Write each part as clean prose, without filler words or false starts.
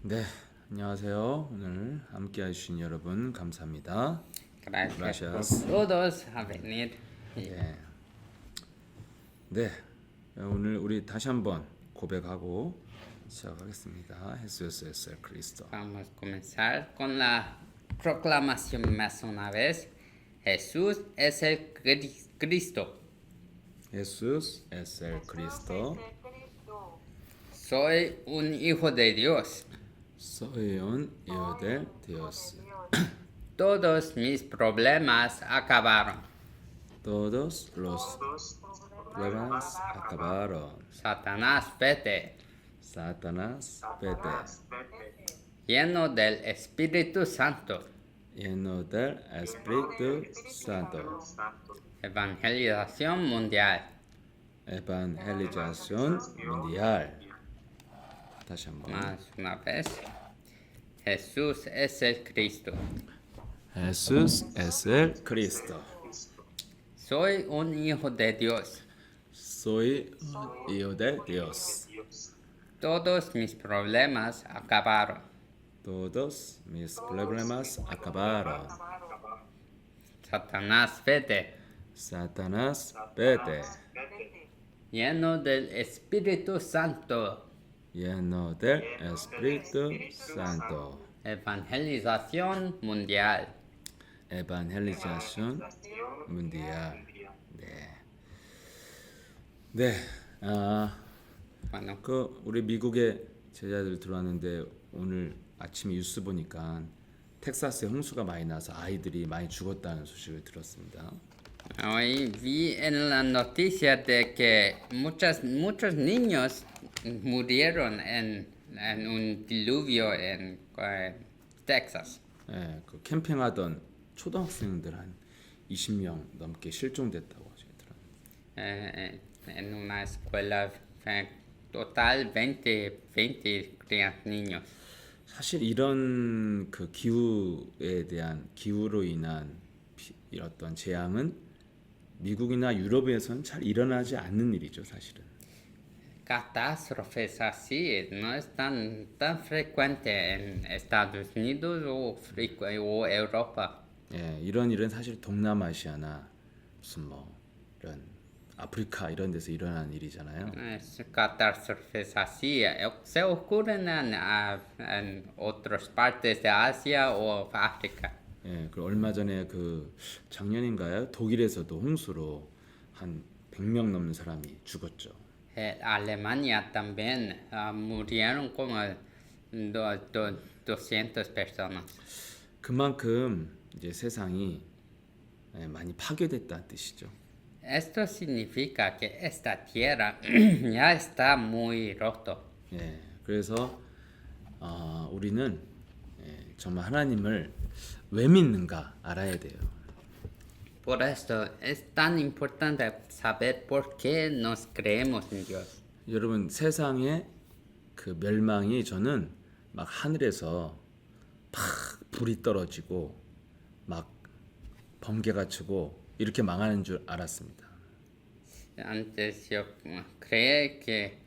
네, 안녕하세요. 오늘 함께 해주신 여러분 감사합니다. Gracias por Gracias. todos a venir. 네, 네, 오늘 우리 다시 한번 고백하고 시작하겠습니다. Jesús es el Cristo. Vamos a comenzar con la proclamación más una vez. Jesús es el Cristo. Jesús es el Cristo. Soy un hijo de Dios. Soy un hijo de Dios. Todos mis problemas acabaron. Todos los problemas acabaron. Satanás, vete. Satanás, vete. Lleno del Espíritu Santo. Lleno del Espíritu Santo. Evangelización mundial. Evangelización mundial. 다시 한번. Más una vez. Jesús es el Cristo. Jesús es el Cristo. Soy un hijo de Dios. Soy un hijo de Dios. Todos mis problemas acabaron. Todos mis problemas acabaron. Satanás, vete. Satanás, vete. Lleno del Espíritu Santo. Lleno del Espíritu Santo. Evangelización mundial. Evangelización mundial. 네. Bueno, 우리 미국에 제자들 들어왔는데 오늘 아침에 뉴스 보니까 텍사스에 홍수가 많이 나서 아이들이 많이 죽었다는 소식을 들었습니다. hoy vi en la noticia de que muchos niños murieron en un diluvio en Texas. 예, 그 캠핑하던 초등학생들 한 20명 넘게 실종됐다고 제가 들었는데. En una escuela total 20 niños. 사실 이런 그 기후로 인한 어떤 재앙은 미국이나 유럽에서는 잘 일어나지 않는 일이죠, 사실은. Catástrofes así no es tan frecuente en Estados Unidos o Europa. 예, 이런 일은 사실 동남아시아나 무슨 이런 아프리카 이런 데서 일어나는 일이잖아요. Catástrofes así se ocurren en otras partes de Asia o África. 예, 그 얼마 전에 그 작년인가요? 독일에서도 홍수로 한 100명 넘는 사람이 죽었죠. Alemania también murieron como 200 personas. 그만큼 이제 세상이 많이 파괴됐다는 뜻이죠. Esto significa que esta tierra ya está muy roto. 예, 그래서 우리는 정말 하나님을 왜 믿는가 알아야 돼요. Por esto es tan importante saber por qué nos creemos en Dios. 여러분 세상의 그 멸망이 저는 막 하늘에서 팍 불이 떨어지고 막 번개가 치고 이렇게 망하는 줄 알았습니다. Antes yo creí que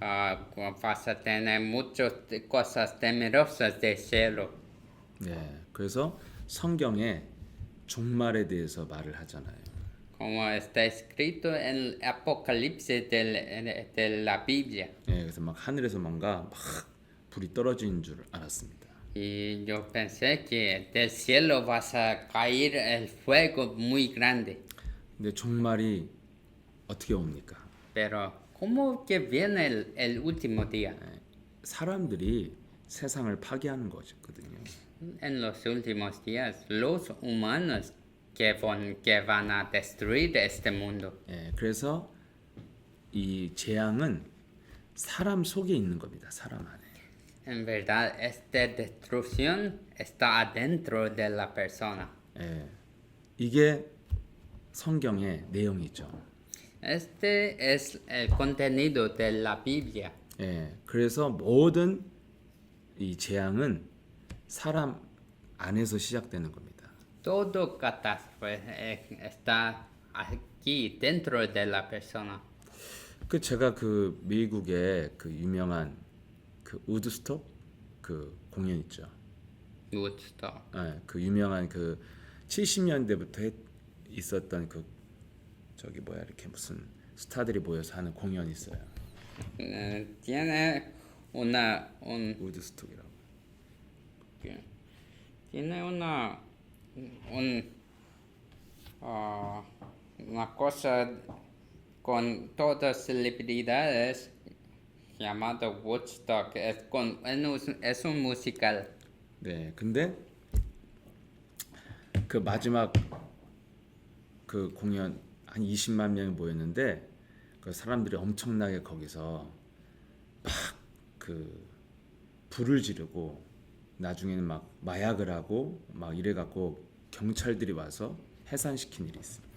vas a tener muchas cosas temerosas del cielo. 네, 그래서 성경에 종말에 대해서 말을 하잖아요. Como está escrito en el Apocalipsis de la Biblia. 네, 그래서 막 하늘에서 뭔가 막 불이 떨어지는 줄 알았습니다. Y yo pensé que del cielo vas a caer el fuego muy grande. 근데 종말이 어떻게 옵니까? Pero, ¿cómo que viene el último día? 사람들이 세상을 파괴하는 거거든요. En los últimos días, los humanos que van a destruir este mundo. 예, 그래서 이 재앙은 사람 속에 있는 겁니다. 사람 안에. En verdad, esta destrucción está adentro de la persona. 예, 이게 성경의 내용이죠. Este es el contenido de la Biblia. 예, 그래서 모든 이 재앙은 사람 안에서 시작되는 겁니다. Todo catástrofe está aquí dentro de la persona. 그 제가 그 미국의 그 유명한 그 우드스톡 그 공연 있죠. Woodstock. 예, 그 유명한 그 70년대부터 있었던 그 저기 뭐야 이렇게 무슨 스타들이 모여서 하는 공연이 있어요. Tiene un 우드스톡이라고. tiene un una cosa con todas celebridades llamado Woodstock. Es un musical. 네, 근데 그 마지막 그 공연 한 20만 명이 모였는데 그 사람들이 엄청나게 거기서 막 그 불을 지르고 나중에는 막 마약을 하고 막 이래 갖고 경찰들이 와서 해산시킨 일이 있습니다.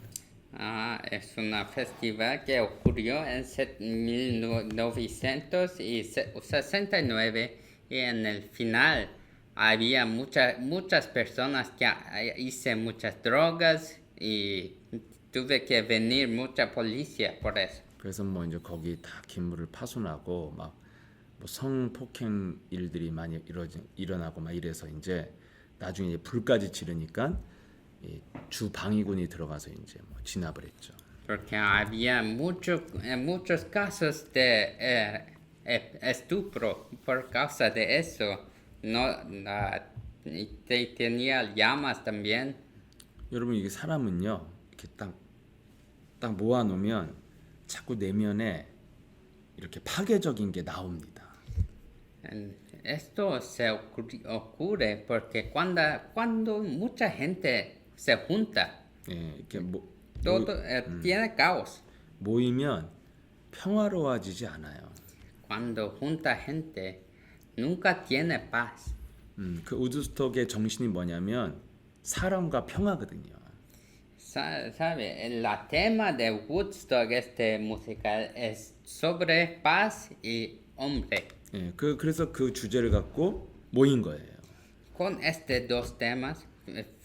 Es un festival que ocurrió en 1969 y en el final había muchas personas que hice muchas drogas y tuve que venir mucha policía por eso. 그래서 뭐 이제 거기 다 기물을 파손하고 막 뭐 성폭행 일들이 많이 일어나고 막 이래서 이제 나중에 이제 불까지 지르니까 이 주방위군이 들어가서 이제 뭐 진압을 했죠. Porque había muchos casos de estupro por causa de eso. No, tenía llamas también. 여러분 이게 사람은요 이렇게 딱 모아놓으면 자꾸 내면에 이렇게 파괴적인 게 나옵니다. Esto se ocurre porque cuando mucha gente se junta, 예, 이렇게 todo tiene caos. 모이면 평화로워지지 않아요. Cuando junta gente, nunca tiene paz. 그 우드스톡의 정신이 뭐냐면 사랑과 평화거든요. Sabe, el tema de Woodstock, este musical, es sobre paz y hombre. 예, 그래서 그 주제를 갖고 모인 거예요. Con estos dos temas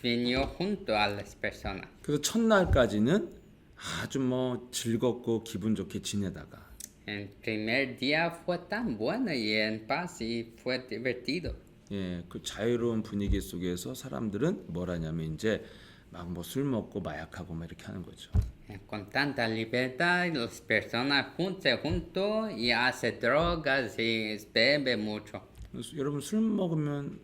vino junto a las personas. 그래서 첫날까지는 아주 뭐 즐겁고 기분 좋게 지내다가 El primer día fue tan bueno y en paz y fue divertido. 예, 그 자유로운 분위기 속에서 사람들은 뭘 하냐면 이제 막 뭐 술 먹고 마약하고 막 이렇게 하는 거죠. Con tanta libertad, las personas se juntan y hacen drogas y beben mucho. 여러분 술 먹으면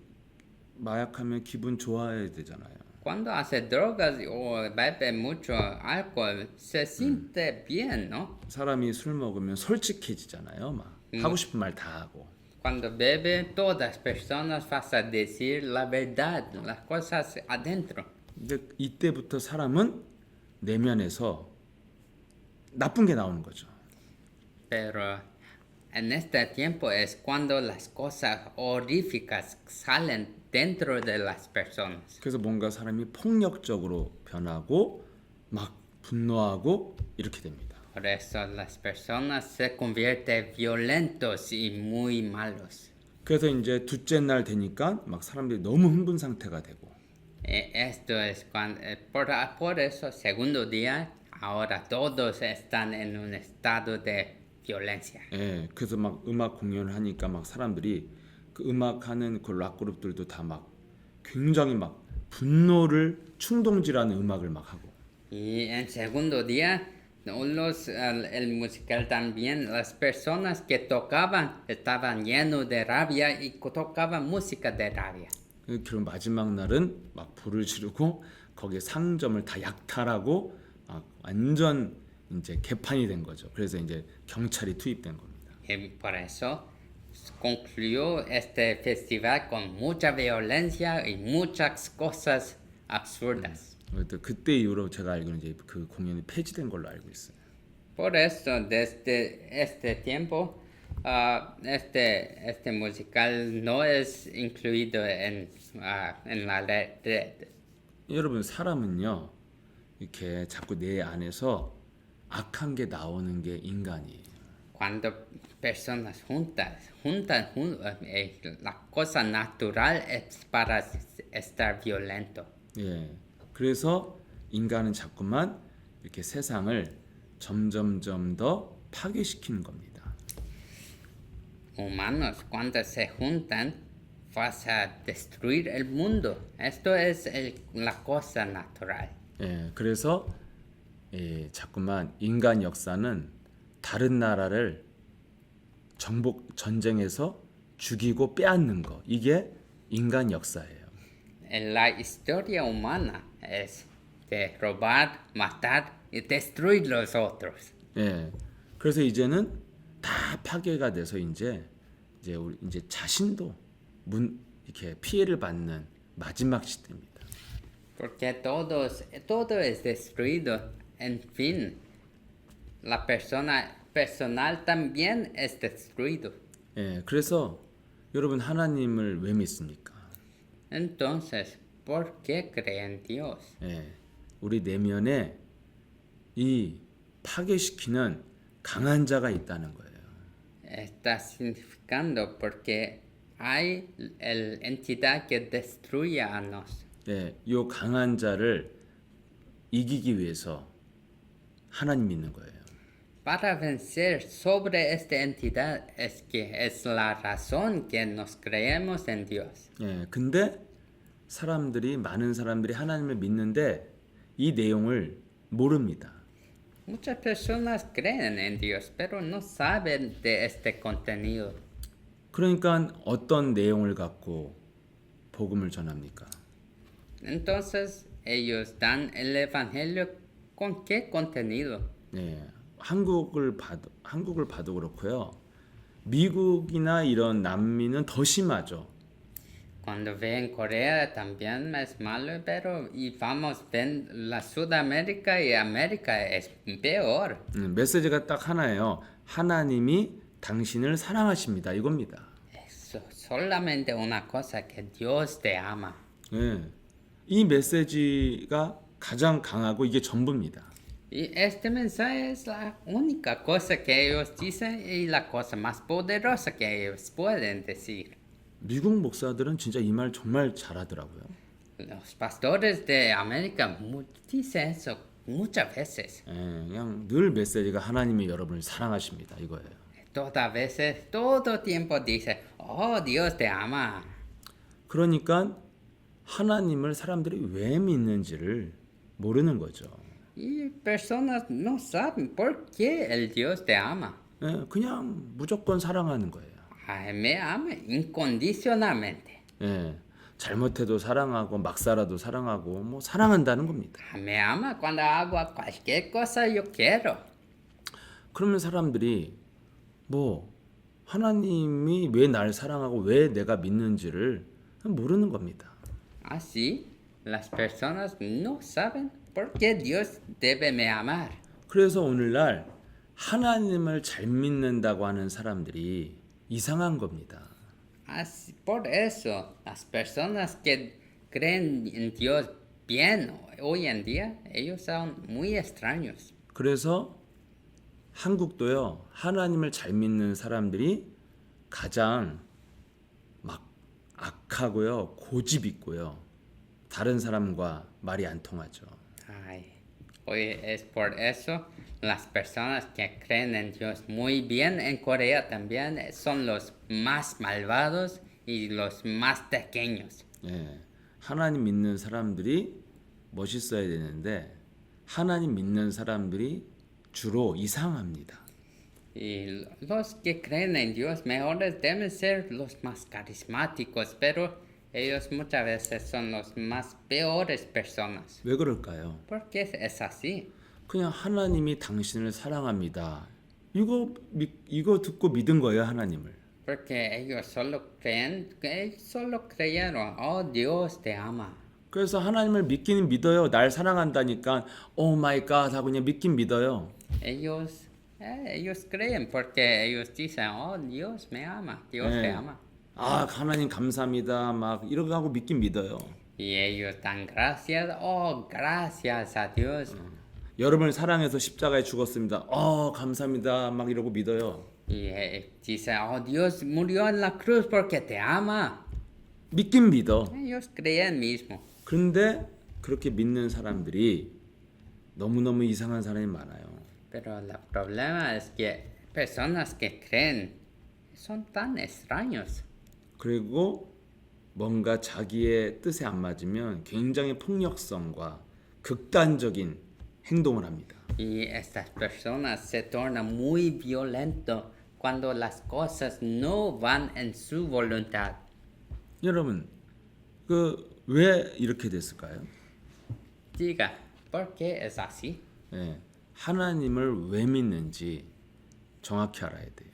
마약하면 기분 좋아야 되잖아요. Cuando hace drogas o bebe mucho alcohol, se siente bien, ¿no? 사람이 술 먹으면 솔직해지잖아요. 막 하고 싶은 말 다 하고. Cuando bebe, todas las personas van a decir la verdad, las cosas adentro. 근데 이때부터 사람은 내면에서 나쁜 게 나오는 거죠. Pero en este tiempo es cuando las cosas horríficas salen dentro de las personas. 그래서 뭔가 사람이 폭력적으로 변하고 막 분노하고 이렇게 됩니다. Por eso las personas se convierten violentos y muy malos. 그래서 이제 둘째 날 되니까 막 사람들이 너무 흥분 상태가 되고 Esto es cuando, por eso, segundo día, ahora todos están en un estado de violencia. 예, 그래서 막 음악 공연을 하니까 막 사람들이 그 음악하는 그 락 그룹들도 다 막 굉장히 막 분노를 충동질하는 음악을 막 하고 Y en segundo día, el musical también, las personas que tocaban estaban llenos de rabia y tocaban música de rabia. 그리고 마지막 날은 막 불을 지르고 거기에 상점을 다 약탈하고 막 완전 이제 개판이 된 거죠. 그래서 이제 경찰이 투입된 겁니다. Y por eso concluyó este festival con mucha violencia y muchas cosas absurdas. 그때 이후로 제가 알기로는 이제 그 공연이 폐지된 걸로 알고 있어요. Por eso, desde este tiempo, este musical no es incluido en la red. 여러분 사람은요 이렇게 자꾸 내 안에서 악한 게 나오는 게 인간이에요. Cuando personas la cosa natural es para estar violento. 예, 그래서 인간은 자꾸만 이렇게 세상을 점점점 더 파괴시키는 겁니다. Humanos, cuando se juntan, vas a destruir el mundo. Esto es la cosa natural. 예, 그래서 자꾸만 인간 역사는 다른 나라를 정복 전쟁에서 죽이고 빼앗는 거 이게 인간 역사예요. La historia humana es de robar, matar y destruir los otros. 예, 그래서 이제는 다 파괴가 돼서 이제 우리 이제 자신도 이렇게 피해를 받는 마지막 시대입니다. Porque todo es destruido. En fin, la persona personal también es destruido. 예, 그래서 여러분 하나님을 왜 믿습니까? Entonces, ¿por qué creen Dios? 예, 우리 내면에 이 파괴시키는 강한 자가 있다는 거예요. Está significando porque hay el entidad que destruye a nos. 예, 이 강한 자를 이기기 위해서 하나님 믿는 거예요. Para vencer sobre esta entidad es que es la razón que nos creemos en Dios. 예, 근데 많은 사람들이 하나님을 믿는데 이 내용을 모릅니다. Muchas personas creen en Dios, pero no saben de este contenido. 그러니까 어떤 내용을 갖고 복음을 전합니까? Entonces, ellos dan el evangelio con qué contenido. 예, 한국을 봐도 그렇고요. 미국이나 이런 남미는 더 심하죠. Cuando ven Corea también es malo, pero y vamos, ven la Sudamérica y América es peor. 메시지가 딱 하나예요. 하나님이 당신을 사랑하십니다. 이겁니다. Es solamente una cosa que Dios te ama. 예, 이 메시지가 가장 강하고 이게 전부입니다. Y este mensaje es la única cosa que ellos dicen y la cosa más poderosa que ellos pueden decir. 미국 목사들은 진짜 이 말 정말 잘하더라고요. Los pastores de América dicen eso muchas veces. 예, 그냥 늘 메시지가 하나님이 여러분을 사랑하십니다. 이거예요. Todas veces, todo tiempo dice, oh, Dios te ama. 그러니까 하나님을 사람들이 왜 믿는지를 모르는 거죠. Y personas no saben por qué el Dios te ama. 예, 그냥 무조건 사랑하는 거예요. Ay, me ama incondicionalmente. 예, 잘못해도 사랑하고 막 살아도 사랑하고 뭐 사랑한다는 겁니다. Me ama cuando hago cualquier cosa yo quiero. 그러면 사람들이 뭐 하나님이 왜 날 사랑하고 왜 내가 믿는지를 모르는 겁니다. Así, las personas no saben por qué Dios debe me amar. 그래서 오늘날 하나님을 잘 믿는다고 하는 사람들이 이상한 겁니다. Así, por eso, las personas que creen en Dios bien hoy en día, ellos son muy extraños. 그래서 한국도요, 하나님을 잘 믿는 사람들이 가장 막 악하고요, 고집 있고요, 다른 사람과 말이 안 통하죠. Ay, hoy es por eso las personas que creen en Dios muy bien en Corea también son los más malvados y los más pequeños. 예, 하나님 믿는 사람들이 멋있어야 되는데 하나님 믿는 사람들이 주로 이상합니다. Y los que creen en Dios mejores deben ser los más carismáticos, pero ellos muchas veces son los más peores personas. 왜 그럴까요? ¿Por qué es así? 그냥 하나님이 당신을 사랑합니다. 이거 듣고 믿은 거예요, 하나님을. Porque ellos solo creyeron, oh Dios te ama. 그래서 하나님을 믿기는 믿어요. 날 사랑한다니까 오 마이 갓 하고 그냥 믿긴 믿어요. Ellos creen porque ellos dicen, oh Dios me ama, Dios te ama. 아, 하나님 감사합니다. 막 이렇게 하고 믿긴 믿어요. Y ellos dan gracias, oh gracias a Dios. 여러분을 사랑해서 십자가에 죽었습니다. 감사합니다. 막 이러고 믿어요. Y dicen, oh Dios murió en la cruz porque te ama. 믿긴 믿어. Ellos creen mismo. 그런데 그렇게 믿는 사람들이 너무너무 이상한 사람이 많아요. Pero el problema es que personas que creen son tan extraños. 그리고 뭔가 자기의 뜻에 안 맞으면 굉장히 폭력성과 극단적인 행동을 합니다. Y estas personas se tornan muy violentos cuando las cosas no van en su voluntad. 여러분, 그 왜 이렇게 됐을까요? Diga, ¿por qué es así? 예, 하나님을 왜 믿는지 정확히 알아야 돼요.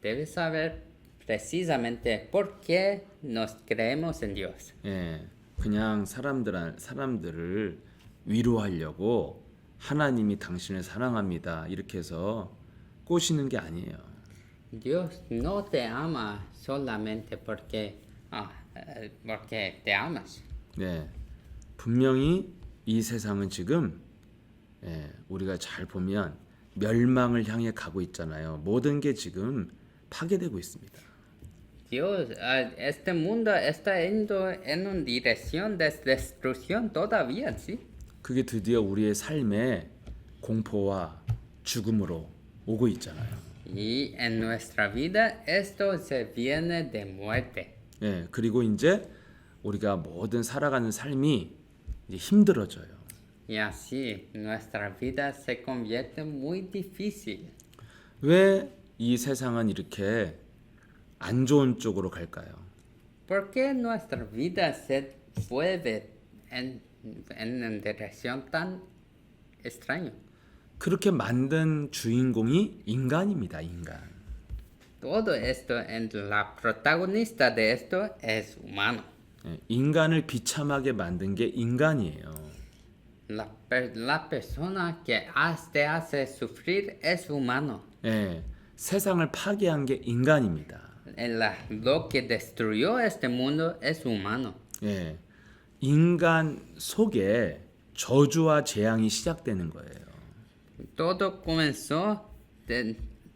Debes saber precisamente por qué nos creemos en Dios. 예, 그냥 사람들을 위로하려고 하나님이 당신을 사랑합니다. 이렇게 해서 꼬시는 게 아니에요. Dios no te ama solamente porque te amas. 네, 분명히 이 세상은 지금 우리가 잘 보면 멸망을 향해 가고 있잖아요. 모든 게 지금 파괴되고 있습니다. Dios, este mundo está yendo en una dirección de destrucción todavía, ¿sí? 그게 드디어 우리의 삶에 공포와 죽음으로 오고 있잖아요. Y en nuestra vida esto se viene de muerte. 예, 그리고 이제 우리가 모든 살아가는 삶이 이제 힘들어져요. Y así nuestra vida se convierte muy difícil. 왜 이 세상은 이렇게 안 좋은 쪽으로 갈까요? ¿Por qué nuestra vida se vuelve en una dirección tan extraña? 그렇게 만든 주인공이 인간입니다. 인간. Todo esto, la protagonista de esto es humano. 예, 인간을 비참하게 만든 게 인간이에요. La persona que te hace sufrir es humano. 예, 세상을 파괴한 게 인간입니다. Lo que destruyó este mundo es humano. 예, 인간 속에 저주와 재앙이 시작되는 거예요. Todo comenzó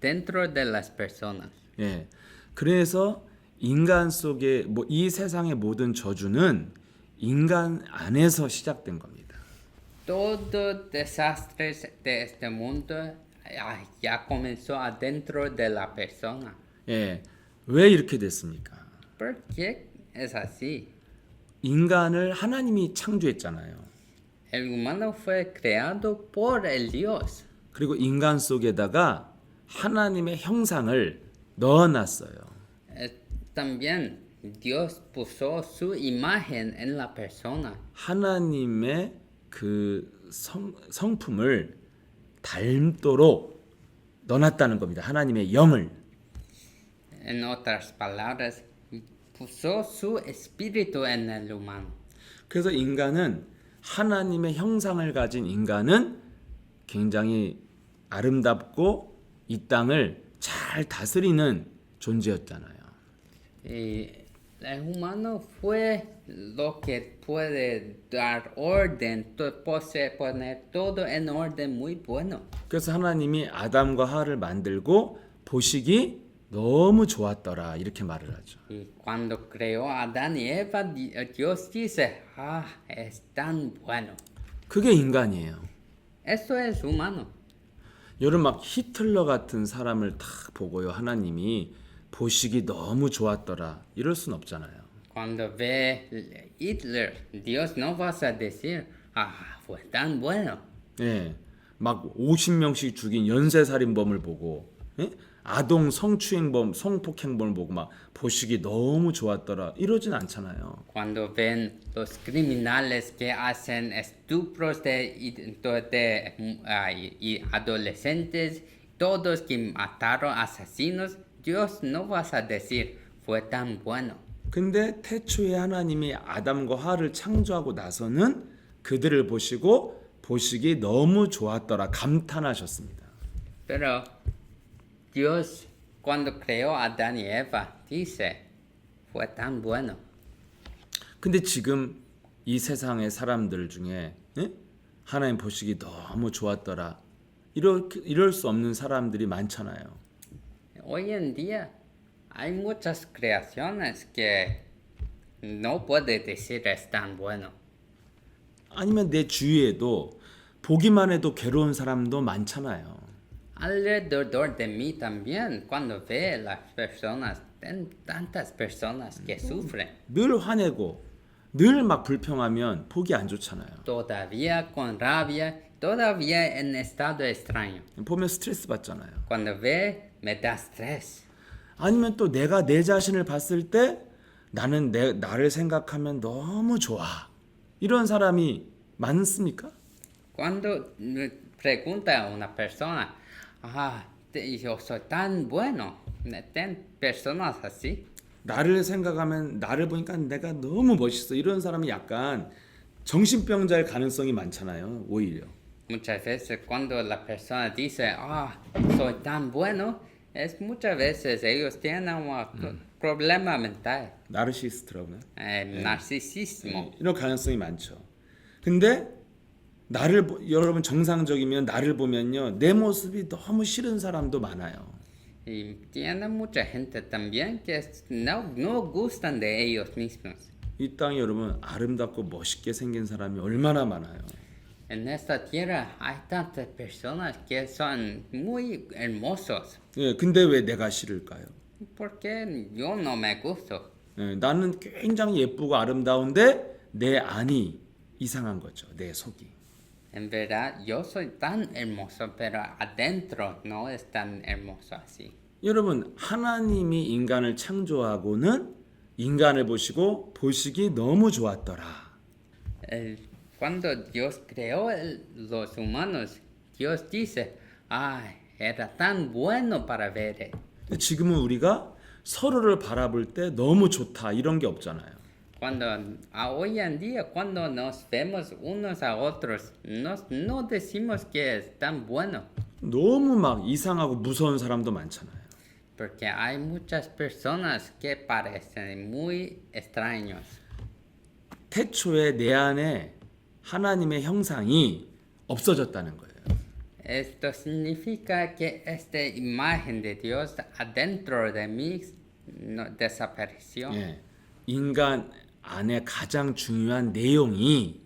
dentro de las personas. 예, 그래서 인간 속에 이 세상의 모든 저주는 인간 안에서 시작된 겁니다. Todo desastre de este mundo ya comenzó adentro de la persona. 예, 왜 이렇게 됐습니까? ¿Por qué es así? 인간을 하나님이 창조했잖아요. El humano fue creado por el Dios. 그리고 인간 속에다가 하나님의 형상을 넣어놨어요. También Dios puso su imagen en la persona. 하나님의 그 성품을 닮도록 넣어놨다는 겁니다. 하나님의 영을. En otras palabras, puso su espíritu en el humano. 그래서 인간은 하나님의 형상을 가진 인간은 굉장히 아름답고 이 땅을 잘 다스리는 존재였잖아요. Y el humano fue lo que puede dar orden, poner todo en orden muy bueno. 그래서 하나님이 아담과 하와를 만들고 보시기 너무 좋았더라 이렇게 말을 하죠. Y cuando creó a Adán y Eva, Dios dice, es tan bueno. 그게 인간이에요. Eso es humano. 여러분 막 히틀러 같은 사람을 딱 보고요. 하나님이 보시기 너무 좋았더라. 이럴 순 없잖아요. Cuando ve Hitler, Dios no va a decir, fue tan bueno. 예. 막 50명씩 죽인 연쇄살인범을 보고 예? 아동 성추행범, 성폭행범을 보고 막 보시기 너무 좋았더라. 이러진 않잖아요. Cuando ven los criminales que hacen estupros de adolescentes, todos que mataron asesinos, Dios no va a decir, fue tan bueno. 근데 태초에 하나님이 아담과 하와를 창조하고 나서는 그들을 보시고 보시기 너무 좋았더라. 감탄하셨습니다. Pero Dios, cuando creó a Adán y Eva, dice, fue tan bueno. 근데 지금 이 세상의 사람들 중에 예? 하나님 보시기 너무 좋았더라. 이럴 수 없는 사람들이 많잖아요. Hoy en día hay muchas creaciones que no puede decir es tan bueno. 아니면 내 주위에도 보기만 해도 괴로운 사람도 많잖아요. Alrededor de mí también, cuando ve las personas tantas personas que sufren. 늘 화내고 늘 막 불평하면 보기 안 좋잖아요. Todavía con rabia, todavía en estado extraño. 보면 스트레스 받잖아요. Cuando ve, me da estrés. 아니면 또 내가 내 자신을 봤을 때 나는 나를 생각하면 너무 좋아. 이런 사람이 많습니까? Cuando pregunta a una persona, yo soy tan bueno, ten personas así. 나를 생각하면 나를 보니까 내가 너무 멋있어. 이런 사람이 약간 정신병자일 가능성이 많잖아요. 오히려. Muchas veces cuando la persona dice, soy tan bueno, es muchas veces ellos tienen un problema mental, 나르시스트라고요. narcisismo. 이런 가능성이 많죠. 근데 여러분 정상적이면 나를 보면요. 내 모습이 너무 싫은 사람도 많아요. Y tiene mucha gente también que no gustan de ellos mismos. 이 땅에 여러분 아름답고 멋있게 생긴 사람이 얼마나 많아요. En esta tierra hay tantas personas que son muy hermosos. 예, 근데 왜 내가 싫을까요? ¿Por qué yo no me gusto? 예, 나는 굉장히 예쁘고 아름다운데 내 안이 이상한 거죠. 내 속이. En verdad, yo soy tan hermoso, pero adentro no es tan hermoso así. 여러분 하나님이 인간을 창조하고는 인간을 보시기 너무 좋았더라. Cuando Dios creó los humanos, Dios dice, era tan bueno para ver. 근데 지금은 우리가 서로를 바라볼 때 너무 좋다 이런 게 없잖아요. Hoy en día, cuando nos vemos unos a otros, no decimos que es tan bueno. 너무 막 이상하고 무서운 사람도 많잖아요. Porque hay muchas personas que parecen muy extraños. 태초에 내 안에 하나님의 형상이 없어졌다는 거예요. Esto significa que esta imagen de Dios adentro de mí desapareció. 예, 인간 안에 가장 중요한 내용이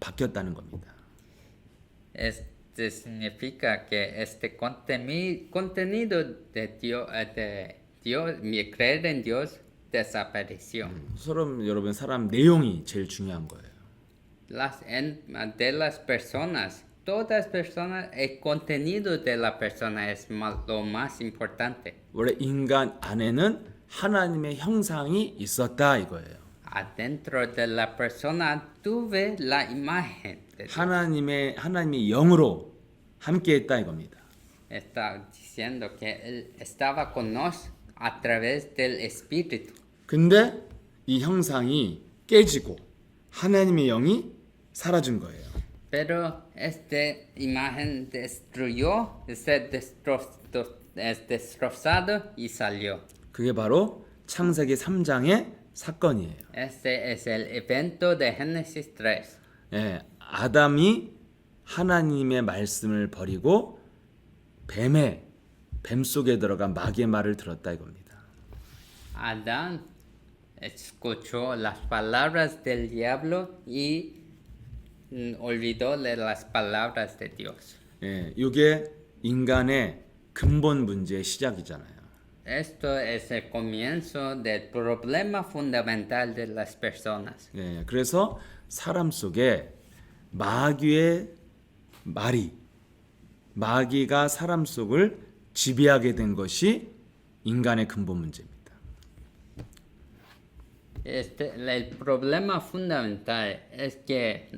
바뀌었다는 겁니다. Este significa que este contenido de Dios, mi creer en Dios, desapareció. 여러분 사람 내용이 제일 중요한 거예요. De las personas, todas personas, el contenido de la persona es lo más importante. 원래 인간 안에는 하나님의 형상이 있었다 이거예요. Adentro de la persona tuve la imagen de Dios. 하나님이 영으로 함께했다 이겁니다. Está diciendo que Él estaba con nos a través del Espíritu. 근데 이 형상이 깨지고 하나님의 영이 사라진 거예요. Pero esta imagen destruyó, es destrozado y salió. 그게 바로 창세기 3장의 사건이에요. Este es el evento de Génesis 3. 예, 아담이 하나님의 말씀을 버리고 뱀 속에 들어간 마귀의 말을 들었다 이겁니다. Adán escuchó las palabras del diablo y olvidó de las palabras de Dios. 예, 이게 인간의 근본 문제의 시작이잖아요. Esto es el comienzo del problema fundamental de las personas. 예, 그래서 사람 속에 마귀의 마귀가 사람 속을 지배하게 된 것이 인간의 근본 문제입니다. El problema fundamental es que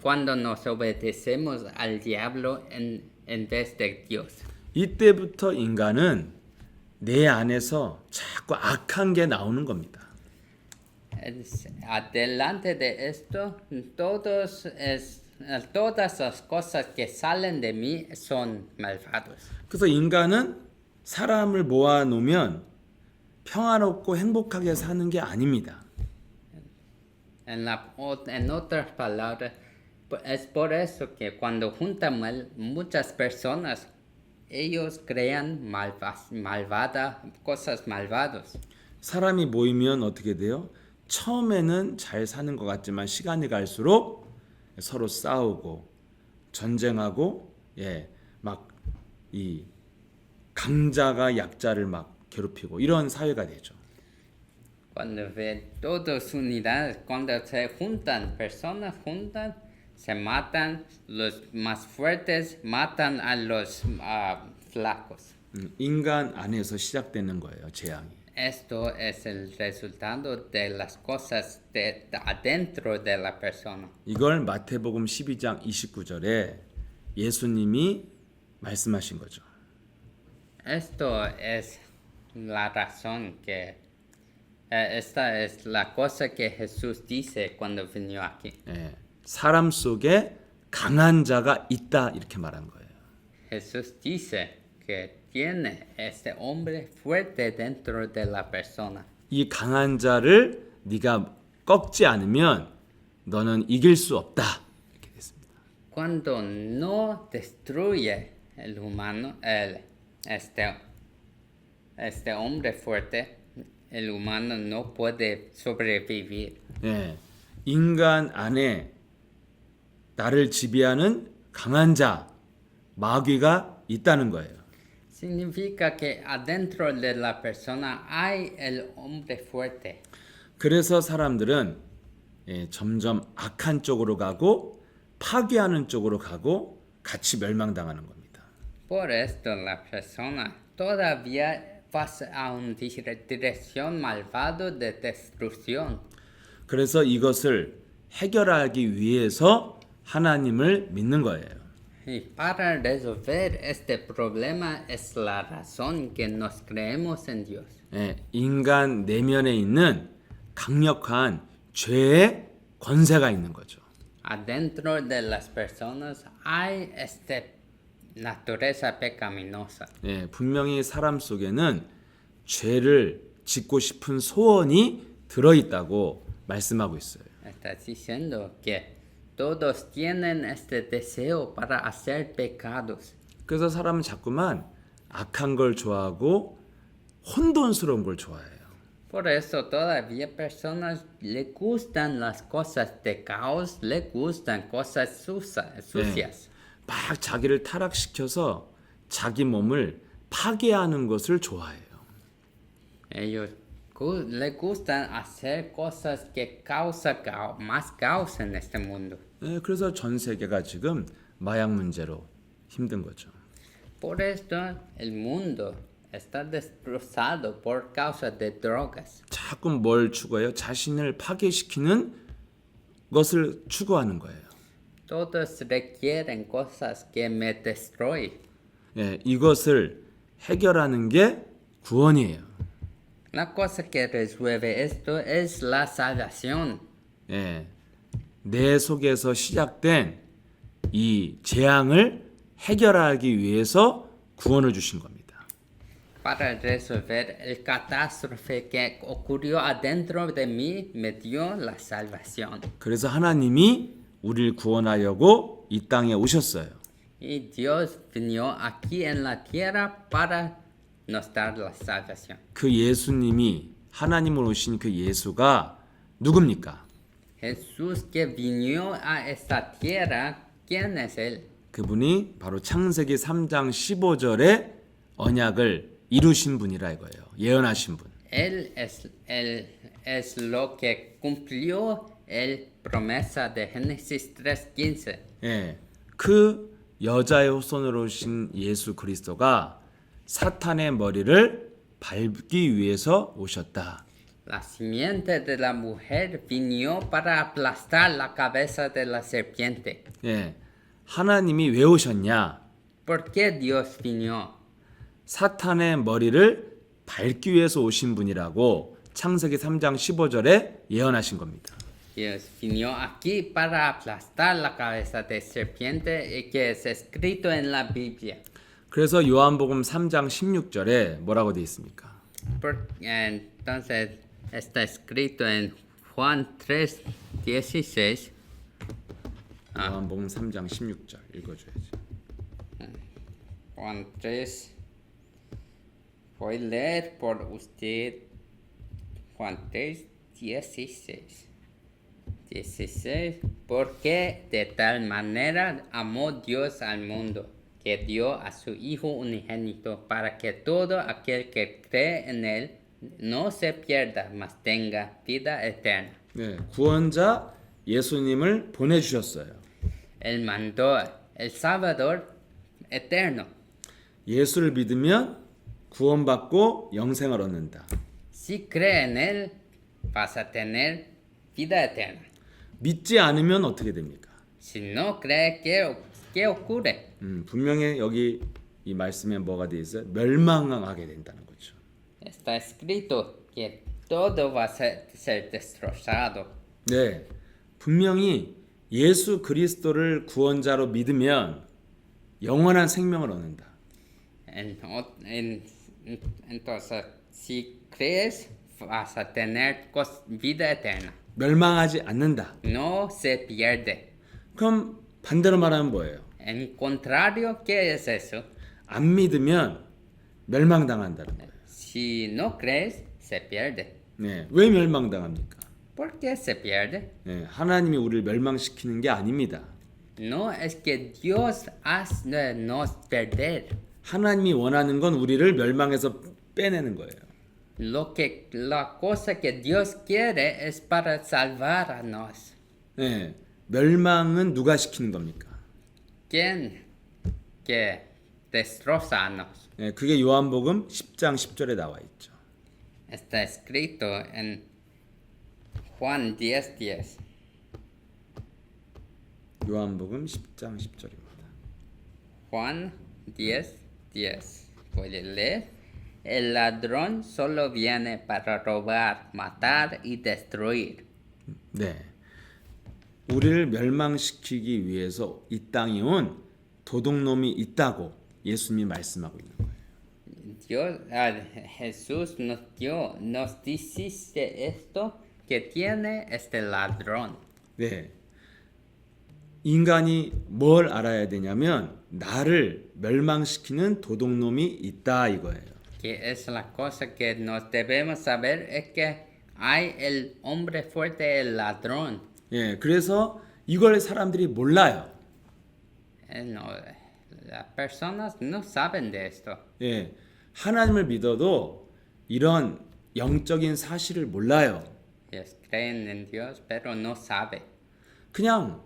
cuando nos obedecemos al diablo en vez de Dios. 이때부터 인간은 내 안에서 자꾸 악한 게 나오는 겁니다. Adelante de esto, todas las cosas que salen de mí son malvados. 그래서 인간은 사람을 모아놓으면 평화롭고 행복하게 사는 게 아닙니다. En otras palabras, es por eso que cuando juntan muchas personas, ellos crean cosas malvadas. 사람이 모이면 어떻게 돼요? 처음에는 잘 사는 것 같지만 시간이 갈수록 서로 싸우고 전쟁하고 막 이 강자가 약자를 막 괴롭히고 이런 사회가 되죠. Cuando ve todos unidades, cuando se juntan, personas juntan, se matan, los más fuertes matan a los flacos. 인간 안에서 시작되는 거예요, 재앙이. Esto es el resultado de las cosas de adentro de la persona. 이걸 마태복음 12장 29절에 예수님이 말씀하신 거죠. Esto es la razón que esta es la cosa que Jesús dice cuando vino aquí. 예, 사람 속에 강한 자가 있다 이렇게 말한 거예요. Jesús dice que tiene este hombre fuerte dentro de la persona. 이 강한 자를 네가 꺾지 않으면 너는 이길 수 없다 이렇게 됐습니다. Cuando no destruye el humano, este hombre fuerte, el humano no puede sobrevivir. 예, 인간 안에 나를 지배하는 강한 자, 마귀가 있다는 거예요. Significa que adentro de la persona hay el hombre fuerte. 그래서 사람들은 점점 악한 쪽으로 가고 파괴하는 쪽으로 가고 같이 멸망당하는 겁니다. Por esto la persona todavía pasa a una dirección malvado de destrucción. 그래서 이것을 해결하기 위해서 하나님을 믿는 거예요. Y para resolver este problema es la razón que nos creemos en Dios. 인간 내면에 있는 강력한 죄의 권세가 있는 거죠. Adentro de las personas hay esta naturaleza pecaminosa. 분명히 사람 속에는 죄를 짓고 싶은 소원이 들어있다고 말씀하고 있어요. Está diciendo que todos tienen este deseo para hacer pecados. 그래서 사람은 자꾸만 악한 걸 좋아하고 혼돈스러운 걸 좋아해요. Por eso todavía personas le gustan las cosas de caos, le gustan cosas sucias. 막 자기를 타락시켜서 자기 몸을 파괴하는 것을 좋아해요. Ellos le gustan hacer cosas que causan más caos en este mundo. 그래서 전 세계가 지금 마약 문제로 힘든 거죠. Por esto el mundo está destrozado por causa de drogas. 자꾸 뭘 추구해요? 자신을 파괴시키는 것을 추구하는 거예요. Todos requieren cosas que me destruyen. 이것을 해결하는 게 구원이에요. La cosa que resuelve esto es la salvación. 내 속에서 시작된 이 재앙을 해결하기 위해서 구원을 주신 겁니다. Para resolver el catástrofe que ocurrió adentro de mí, me dio la salvación. 그래서 하나님이 우리를 구원하려고 이 땅에 오셨어요. Y Dios vino aquí en la tierra para nos dar la salvación. 그 예수님이 하나님으로 오신 그 예수가 누굽니까? Jesús que vino a esta tierra, ¿quién es él? 그분이 바로 창세기 3장 15절의 언약을 이루신 분이라 이거예요. 예언하신 분. Él es lo que cumplió el promesa de Génesis 3:15. 그 여자의 후손으로 오신 예수 그리스도가 사탄의 머리를 밟기 위해서 오셨다. La simiente de la mujer vino para aplastar la cabeza de la serpiente. 하나님이 왜 오셨냐? ¿Por qué Dios vino? 사탄의 머리를 밟기 위해서 오신 분이라고 창세기 3장 15절에 예언하신 겁니다. Dios vino aquí para aplastar la cabeza de serpiente que es escrito en la Biblia. 그래서 요한복음 3장 16절에 뭐라고 되어 있습니까? Entonces está escrito en Juan 3:16. 요한복음 3장 16절 읽어줘야지. Juan 3. Voy a leer por usted Juan 3:16. 16. Porque de tal manera amó Dios al mundo, que dio a su Hijo unigénito para que todo aquel que cree en Él no se pierda, mas tenga vida eterna. 네, 구원자 예수님을 보내주셨어요. Él mandó el Salvador eterno. 예수를 믿으면 구원받고 영생을 얻는다. Si cree en Él, vas a tener vida eterna. 믿지 않으면 어떻게 됩니까? Si no cree, ¿qué ocurre? 분명히 여기 이 말씀에 뭐가 돼 있어요? 멸망하게 된다는 거죠. Está escrito que todo va a ser destrozado. 네, 분명히 예수 그리스도를 구원자로 믿으면 영원한 생명을 얻는다. Entonces, si crees, vas a tener vida eterna. 멸망하지 않는다. No se pierde. 그럼 반대로 말하면 뭐예요? En contrario, ¿qué es eso? 안 믿으면 멸망당한다는 거예요. Si no crees, se pierde. 네, 왜 멸망당합니까? ¿Por qué se pierde? 네, 하나님이 우리를 멸망시키는 게 아닙니다. No es que Dios hace nos perder. 하나님이 원하는 건 우리를 멸망해서 빼내는 거예요. La cosa que Dios quiere es para salvarnos. 네, 멸망은 누가 시키는 겁니까? ¿Quién que destrozanos? 네, 그게 요한복음 10장 10절에 나와 있죠. Está escrito en Juan 10:10. 요한복음 10장 10절입니다. Juan 10:10. ¿Puede leer? El ladrón solo viene para robar, matar y destruir. 네, 우리를 멸망시키기 위해서 이 땅에 온 도둑놈이 있다고 예수님이 말씀하고 있는 거예요. Jesús nos dice esto que tiene este ladrón. 네, 인간이 뭘 알아야 되냐면 나를 멸망시키는 도둑놈이 있다 이거예요. Que es la cosa que nos debemos saber es que hay el hombre fuerte, el ladrón. 예, 그래서 이걸 사람들이 몰라요. No, las personas no saben de esto. 예, 하나님을 믿어도 이런 영적인 사실을 몰라요. Ellos creen en Dios, pero no saben. 그냥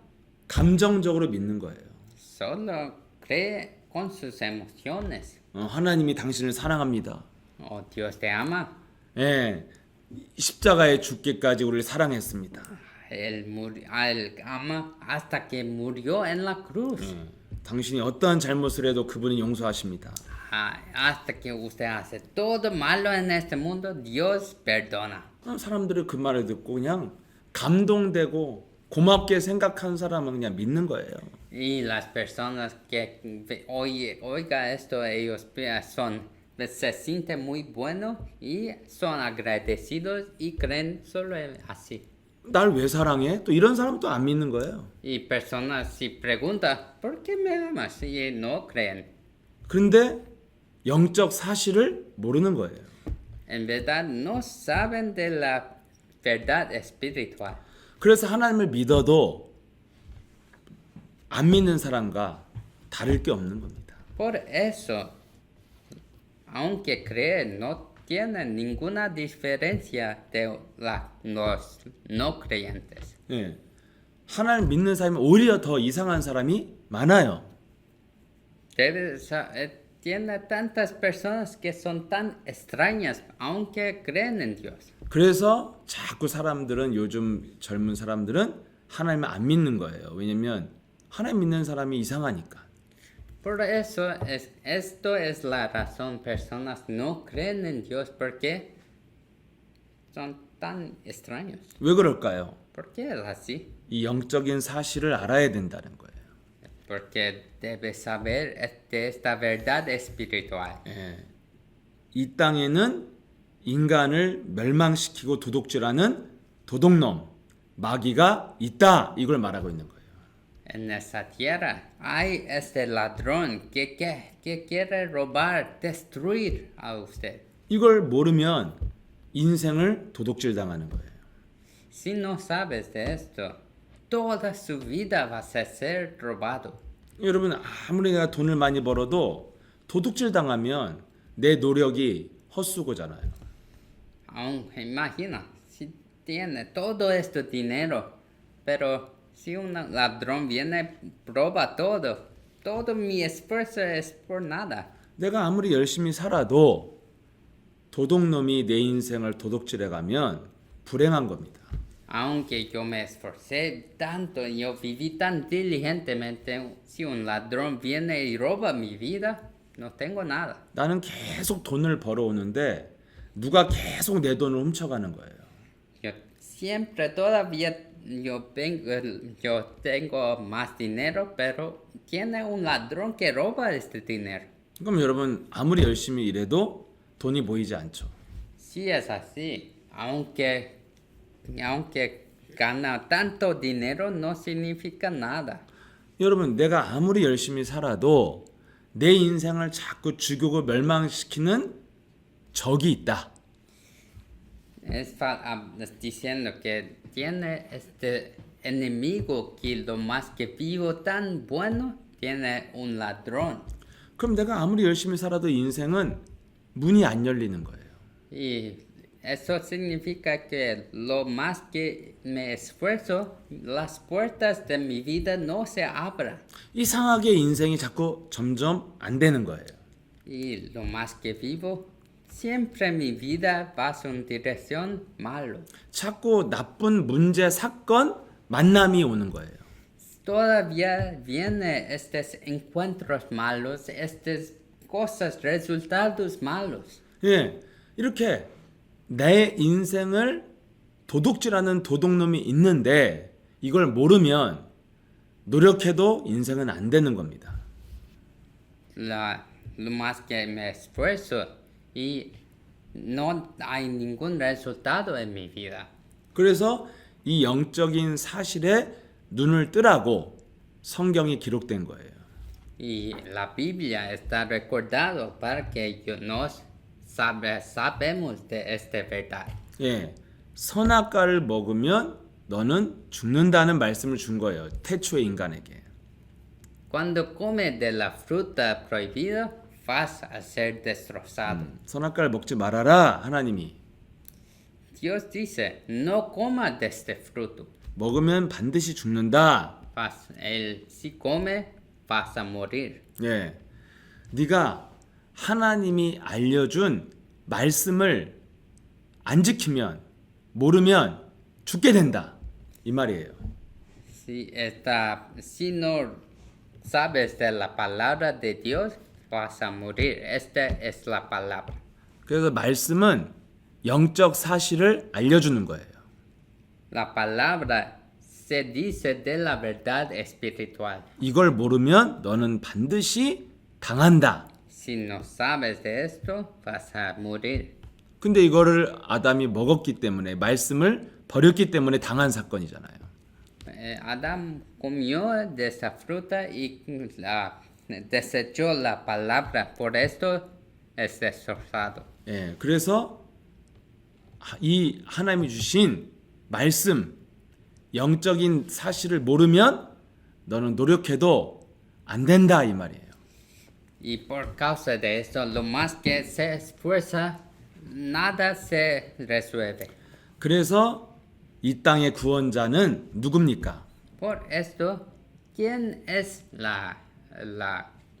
감정적으로 믿는 거예요. Solo cree con sus emociones. 하나님이 당신을 사랑합니다. Oh, Dios te ama. 예, 십자가에 죽기까지 우리를 사랑했습니다. Él ama hasta que murió en la cruz. 예, 당신이 어떠한 잘못을 해도 그분이 용서하십니다. Hasta que usted hace todo malo en este mundo, Dios perdona. 사람들이 그 말을 듣고 그냥 감동되고 고맙게 생각하는 사람은 그냥 믿는 거예요. Y las personas que oiga esto, ellos se sienten muy buenos y son agradecidos y creen solo así. 날 왜 사랑해? 또 이런 사람은 또 안 믿는 거예요. Y personas si preguntan, ¿por qué me amas? Y no creen. 그런데 영적 사실을 모르는 거예요. En verdad no saben de la verdad espiritual. 그래서 하나님을 믿어도 안 믿는 사람과 다를 게 없는 겁니다. Por eso, aunque creen, no tienen ninguna diferencia de los no creyentes. 예, 하나님 믿는 사람이 오히려 더 이상한 사람이 많아요. Tiene tantas personas que son tan extrañas, aunque creen en Dios. 그래서 자꾸 사람들은 요즘 젊은 사람들은 하나님을 안 믿는 거예요. 왜냐면 하나님 믿는 사람이 이상하니까. Por eso, esto es la razón. Personas no creen en Dios porque son tan extraños. 왜 그럴까요? ¿Por qué es así? 이 영적인 사실을 알아야 된다는 거예요. Porque debes saber de esta verdad espiritual. 예, 이 땅에는 인간을 멸망시키고 도둑질하는 도둑놈, 마귀가 있다. 이걸 말하고 있는 거예요. En esta tierra hay este ladrón que quiere robar, destruir a usted. 이걸 모르면 인생을 도둑질 당하는 거예요. Si no sabes de esto, toda su vida vas a ser robado. 여러분 아무리 내가 돈을 많이 벌어도 도둑질 당하면 내 노력이 헛수고잖아요. Aún imagina, si tiene todo este dinero, pero si un ladrón viene, roba todo, todo mi esfuerzo es por nada. 내가 아무리 열심히 살아도 도둑놈이 내 인생을 도둑질해 가면 불행한 겁니다. Aunque yo me esforcé tanto, yo viví tan diligentemente, si un ladrón viene y roba mi vida, no tengo nada. 나는 계속 돈을 벌어오는데 누가 계속 내 돈을 훔쳐가는 거예요. Yo siempre todavía yo tengo más dinero, pero tiene un ladrón que roba este dinero. 그럼 여러분 아무리 열심히 일해도 돈이 보이지 않죠. Si es así, aunque gana tanto dinero, no significa nada. 여러분 내가 아무리 열심히 살아도 내 인생을 자꾸 죽이고 멸망시키는 적이 있다. Diciendo que tiene este enemigo que lo más que vivo tan bueno, tiene un ladrón. 그럼 내가 아무리 열심히 살아도 인생은 문이 안 열리는 거예요. Y eso significa que lo más que me esfuerzo, las puertas de mi vida no se abran. 이상하게 인생이 자꾸 점점 안 되는 거예요. Y lo más que vivo, siempre mi vida va en dirección malo. 자꾸 나쁜 문제, 사건, 만남이 오는 거예요. Todavía vienen estos encuentros malos, estas cosas, resultados malos. 예, 이렇게 내 인생을 도둑질하는 도둑놈이 있는데 이걸 모르면 노력해도 인생은 안 되는 겁니다. Lo más que me esfuerzo y no hay ningún resultado en mi vida. 그래서 이 영적인 sa실에 눈을 뜨라고 성경이 기록된 거예요. Y la Biblia está recordado para que nos sabemos de esta verdad. 예, 선악과를 먹으면 너는 죽는다는 말씀을 준 거예요. 태초의 인간에게. Cuando comes de la fruta prohibida, vas a ser destrozado. 선악과를 먹지 말아라 하나님이. Dios dice, no coma de este fruto. 먹으면 반드시 죽는다. Si come, vas a morir. 예, 네가 하나님이 알려준 말씀을 안 지키면 모르면 죽게 된다 이 말이에요. Si no sabes de la palabra de Dios, vas a morir. Esta es la palabra. 그래서 말씀은 영적 사실을 알려주는 거예요. La palabra se dice de la verdad espiritual. 이걸 모르면 너는 반드시 당한다. Si no sabes de esto, vas a morir. 근데 이거를 아담이 먹었기 때문에 말씀을 버렸기 때문에 당한 사건이잖아요. Adán comió de esa fruta y desechó la palabra. Por esto es destrozado. 예, 그래서 이 하나님이 주신 말씀, 영적인 사실을 모르면 너는 노력해도 안 된다 이 말이에요. Y por causa de esto, lo más que se esfuerza, nada se resuelve. 그래서 이 땅의 구원자는 누굽니까? Por esto, ¿quién es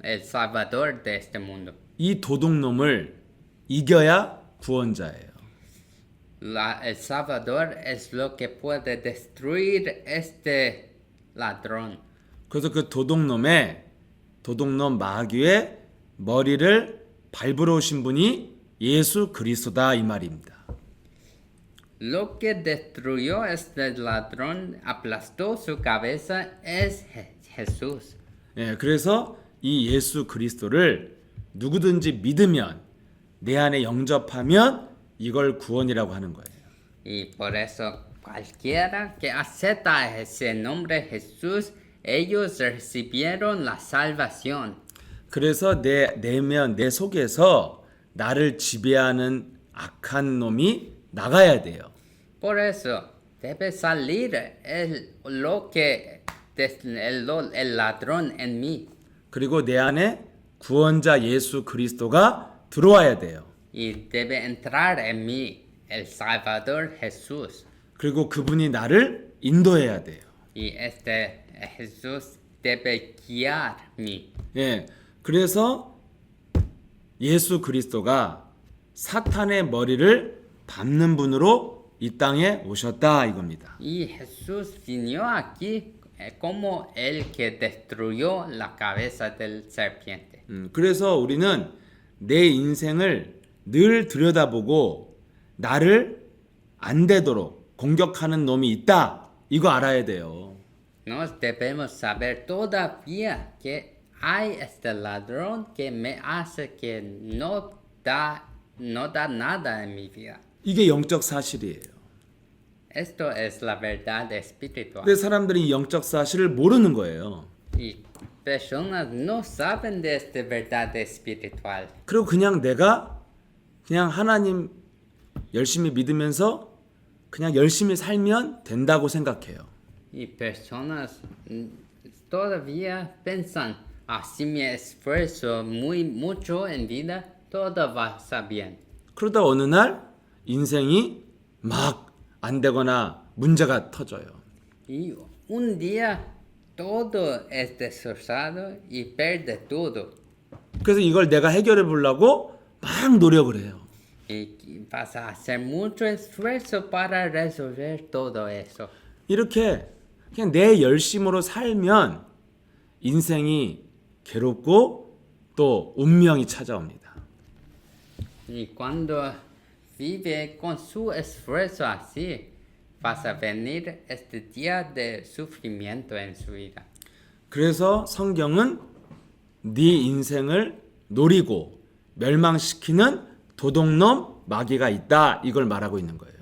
el salvador de este mundo? 이 도둑놈을 이겨야 구원자예요. El salvador es lo que puede destruir este ladrón. 그래서 그 도둑놈 마귀의 머리를 밟으러 오신 분이 예수 그리스도다 이 말입니다. Lo que destruyó este ladrón, aplastó su cabeza, es Jesús. 예, 그래서 이 예수 그리스도를 누구든지 믿으면 내 안에 영접하면 이걸 구원이라고 하는 거예요. Y por eso cualquiera que acepta ese nombre Jesús, ellos recibieron la salvación. 그래서 내 내면 내 속에서 나를 지배하는 악한 놈이 나가야 돼요. Por eso debe salir lo que el ladrón en mí. 그리고 내 안에 구원자 예수 그리스도가 들어와야 돼요. Y debe entrar en mí el Salvador Jesús. 그리고 그분이 나를 인도해야 돼요. Y este Jesús debe guiarme. 예. 그래서 예수 그리스도가 사탄의 머리를 밟는 분으로 이 땅에 오셨다 이겁니다. Y Jesús vino aquí como el que destruyó la cabeza del serpiente. 그래서 우리는 내 인생을 늘 들여다보고 나를 안 되도록 공격하는 놈이 있다. 이거 알아야 돼요. Nos debemos saber todavía que hay este ladrón que me hace que no da nada en mi vida. 이게 영적 사실이에요. Esto es la verdad espiritual. 근데 사람들이 이 영적 사실을 모르는 거예요. Y personas no saben de esta verdad espiritual. 그리고 그냥 하나님 열심히 믿으면서 그냥 열심히 살면 된다고 생각해요. Y personas todavía piensan, si me esfuerzo mucho en vida, todo va a estar bien. 그러다 어느 날 인생이 막 안 되거나 문제가 터져요. Y un día todo es destrozado y pierde todo. 그래서 이걸 내가 해결해 보려고 막 노력을 해요. Y vas a hacer mucho esfuerzo para resolver todo eso. 이렇게 그냥 내 열심으로 살면 인생이 괴롭고 또 운명이 찾아옵니다. Y cuando vive con su esfuerzo así, vas a venir este día de sufrimiento en su vida. 그래서 성경은 네 인생을 노리고 멸망시키는 도둑놈 마귀가 있다 이걸 말하고 있는 거예요.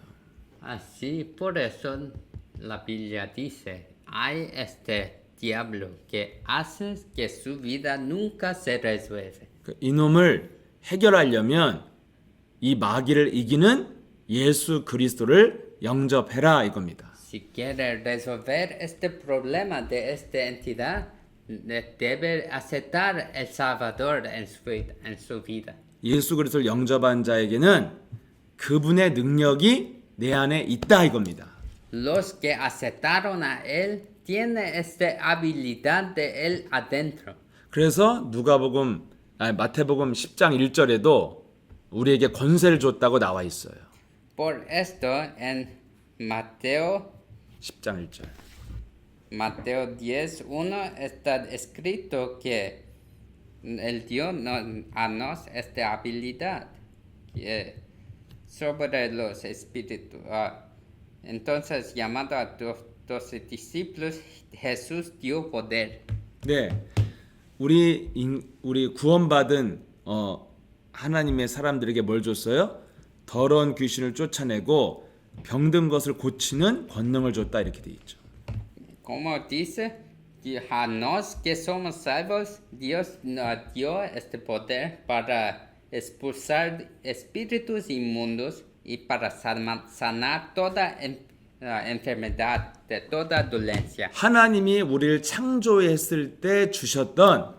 Así, por eso la Biblia dice, hay este diablo que hace que su vida nunca se resuelve. 이놈을 해결하려면 이 마귀를 이기는 예수 그리스도를 영접해라 이겁니다. Si quiere resolver este problema de esta entidad, debe aceptar el Salvador en su vida. 예수 그리스도를 영접한 자에게는 그분의 능력이 내 안에 있다 이겁니다. Los que aceptaron a él tienen esta habilidad de él adentro. 그래서 마태복음 10장 1절에도 우리에게 권세를 줬다고 나와 있어요. Por esto en Mateo 10장 1절. Mateo 10:1 está escrito que el Dios a nos esta habilidad sobre los espíritus. Entonces, llamando a 12 discípulos, Jesús dio poder. 네, 우리 구원받은 하나님의 사람들에게 뭘 줬어요? 더러운 귀신을 쫓아내고 병든 것을 고치는 권능을 줬다 이렇게 돼 있죠. Como dice, que a nos que somos salvos, Dios nos dio este poder para expulsar espíritus inmundos y para sanar toda enfermedad, de toda dolencia. 하나님이 우리를 창조했을 때 주셨던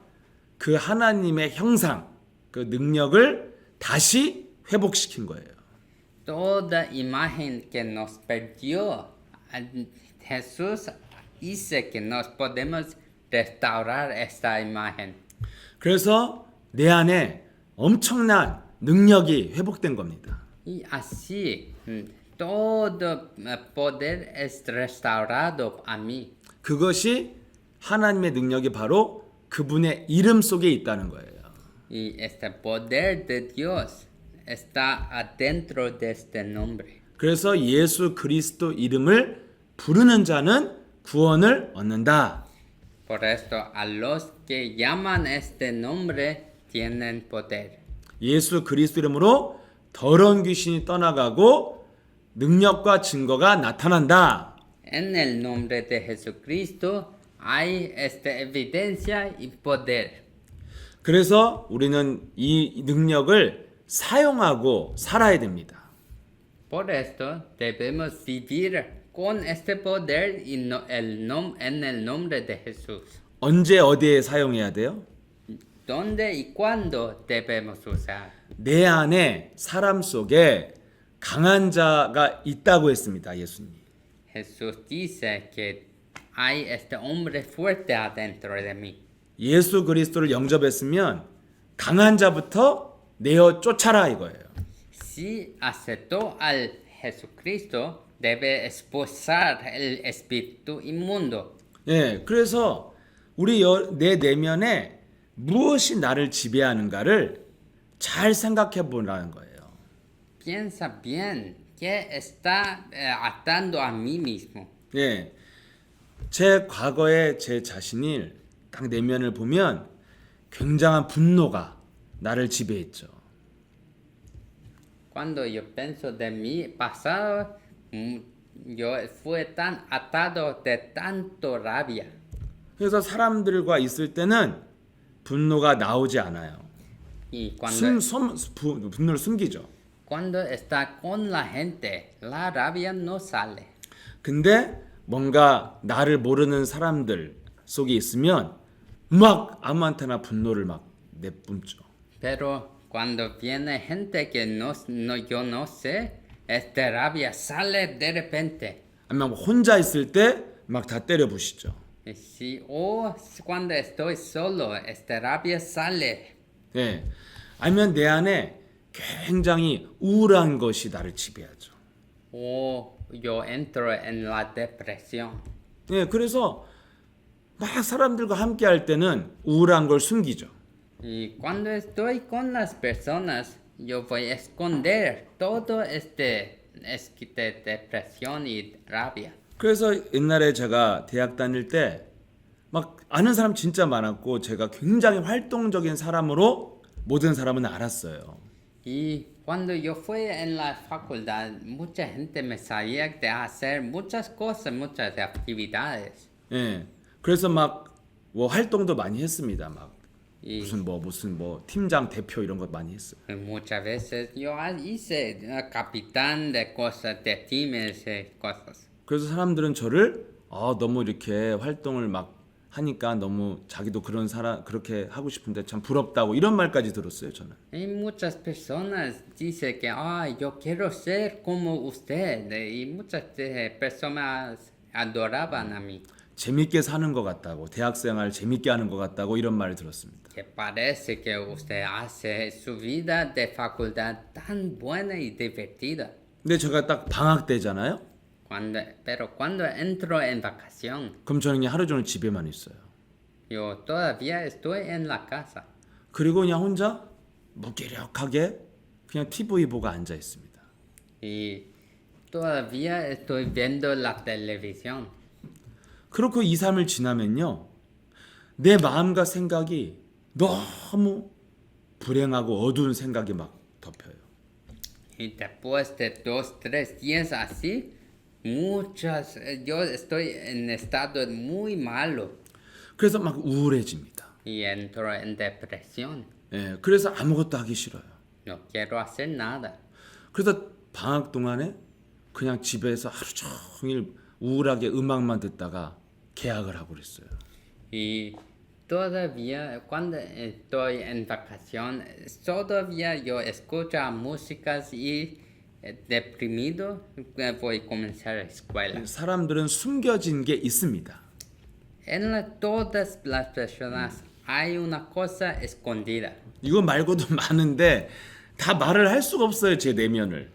그 하나님의 형상, 그 능력을 다시 회복시킨 거예요. Toda imagen que nos perdió, Jesús dice que nos podemos restaurar esta imagen. 그래서 내 안에 엄청난 능력이 회복된 겁니다. Y así, todo poder es restaurado a mí. 그것이 하나님의 능력이 바로 그분의 이름 속에 있다는 거예요. Y este poder de Dios está adentro de este nombre. 그래서 예수 그리스도 이름을 부르는 자는 구원을 얻는다. Por esto, a los que llaman este nombre tienen poder. 예수 그리스도 이름으로 더러운 귀신이 떠나가고 능력과 증거가 나타난다. En el nombre de Jesucristo hay esta evidencia y poder. 그래서 우리는 이 능력을 사용하고 살아야 됩니다. Por esto debemos vivir con este poder y en el nombre de Jesús. 언제 어디에 사용해야 돼요? ¿Dónde y cuándo debemos usar? 내 안에 사람 속에 강한 자가 있다고 했습니다. 예수님. Jesús dice que hay este hombre fuerte adentro de mí. 예수 그리스도를 영접했으면 강한 자부터 내어 쫓아라 이거예요. Si aceptó al Jesucristo, debe expulsar el espíritu inmundo. 예, 그래서 내 내면에 무엇이 나를 지배하는가를 잘 생각해 보라는 거예요. Piensa bien que está atando a mí mismo. 예, 제 과거의 제 자신을 딱 내면을 보면 굉장한 분노가 나를 지배했죠. Cuando yo pienso de mi pasado, yo fui tan atado de tanto rabia. 그래서 사람들과 있을 때는 분노가 나오지 않아요. Y cuando, 분노를 숨기죠. cuando está con la gente, la rabia no sale. 근데 뭔가 나를 모르는 사람들 속에 있으면 막 아무한테나 분노를 막 내뿜죠. Pero cuando viene gente que yo no sé, esta rabia sale de repente. 아니면 혼자 있을 때 막 다 때려 부시죠. Cuando estoy solo, esta rabia sale. 예. 아니면 내 안에 굉장히 우울한 것이 나를 지배하죠. O yo entro en la depresión. 예, 그래서 막 사람들과 함께 할 때는 우울한 걸 숨기죠. Y cuando estoy con las personas, yo voy a esconder todo este depresión y rabia. 그래서 옛날에 제가 대학 다닐 때 막 아는 사람 진짜 많았고 제가 굉장히 활동적인 사람으로 모든 사람은 알았어요. Y cuando yo fui en la facultad, mucha gente me sabía de hacer muchas cosas, muchas actividades. 예. 그래서 막 뭐 활동도 많이 했습니다. 막 Y 무슨 팀장 대표 이런 거 많이 했어요. muchas veces yo hice capitán de cosas, de teams, cosas. 그래서 사람들은 저를 너무 이렇게 활동을 막 하니까 너무 자기도 그런 사람 그렇게 하고 싶은데 참 부럽다고 이런 말까지 들었어요, 저는. Y muchas personas dicen que yo quiero ser como usted. Y muchas personas adoraban a mí. 재밌게 사는 것 같다고, 대학생활 재밌게 하는 것 같다고 이런 말을 들었습니다. Que parece que usted hace su vida de facultad tan buena y divertida. 근데 제가 딱 방학 때잖아요. Pero cuando entro en vacación, 그럼 저는 그냥 하루 종일 집에만 있어요. yo todavía estoy en la casa. 그리고 그냥 혼자 무기력하게 그냥 TV 보고 앉아 있습니다. Y todavía estoy viendo la televisión. 그렇고 2, 3일 지나면요. 내 마음과 생각이 너무 불행하고 어두운 생각이 막 덮여요. Y después de 2, 3 días así, yo estoy en estado muy malo. 그래서 막 우울해집니다. Y entro en depresión. 예, 그래서 아무것도 하기 싫어요. No quiero hacer nada. 그래서 방학 동안에 그냥 집에서 하루 종일 우울하게 음악만 듣다가 계약을 하고 그랬어요. Y todavía cuando estoy en vacación, todavía yo escucho músicas y deprimido voy a comenzar la escuela. 사람들은 숨겨진 게 있습니다. Todas las personas hay una cosa escondida. 이거 말고도 많은데 다 말을 할 수가 없어요, 제 내면을.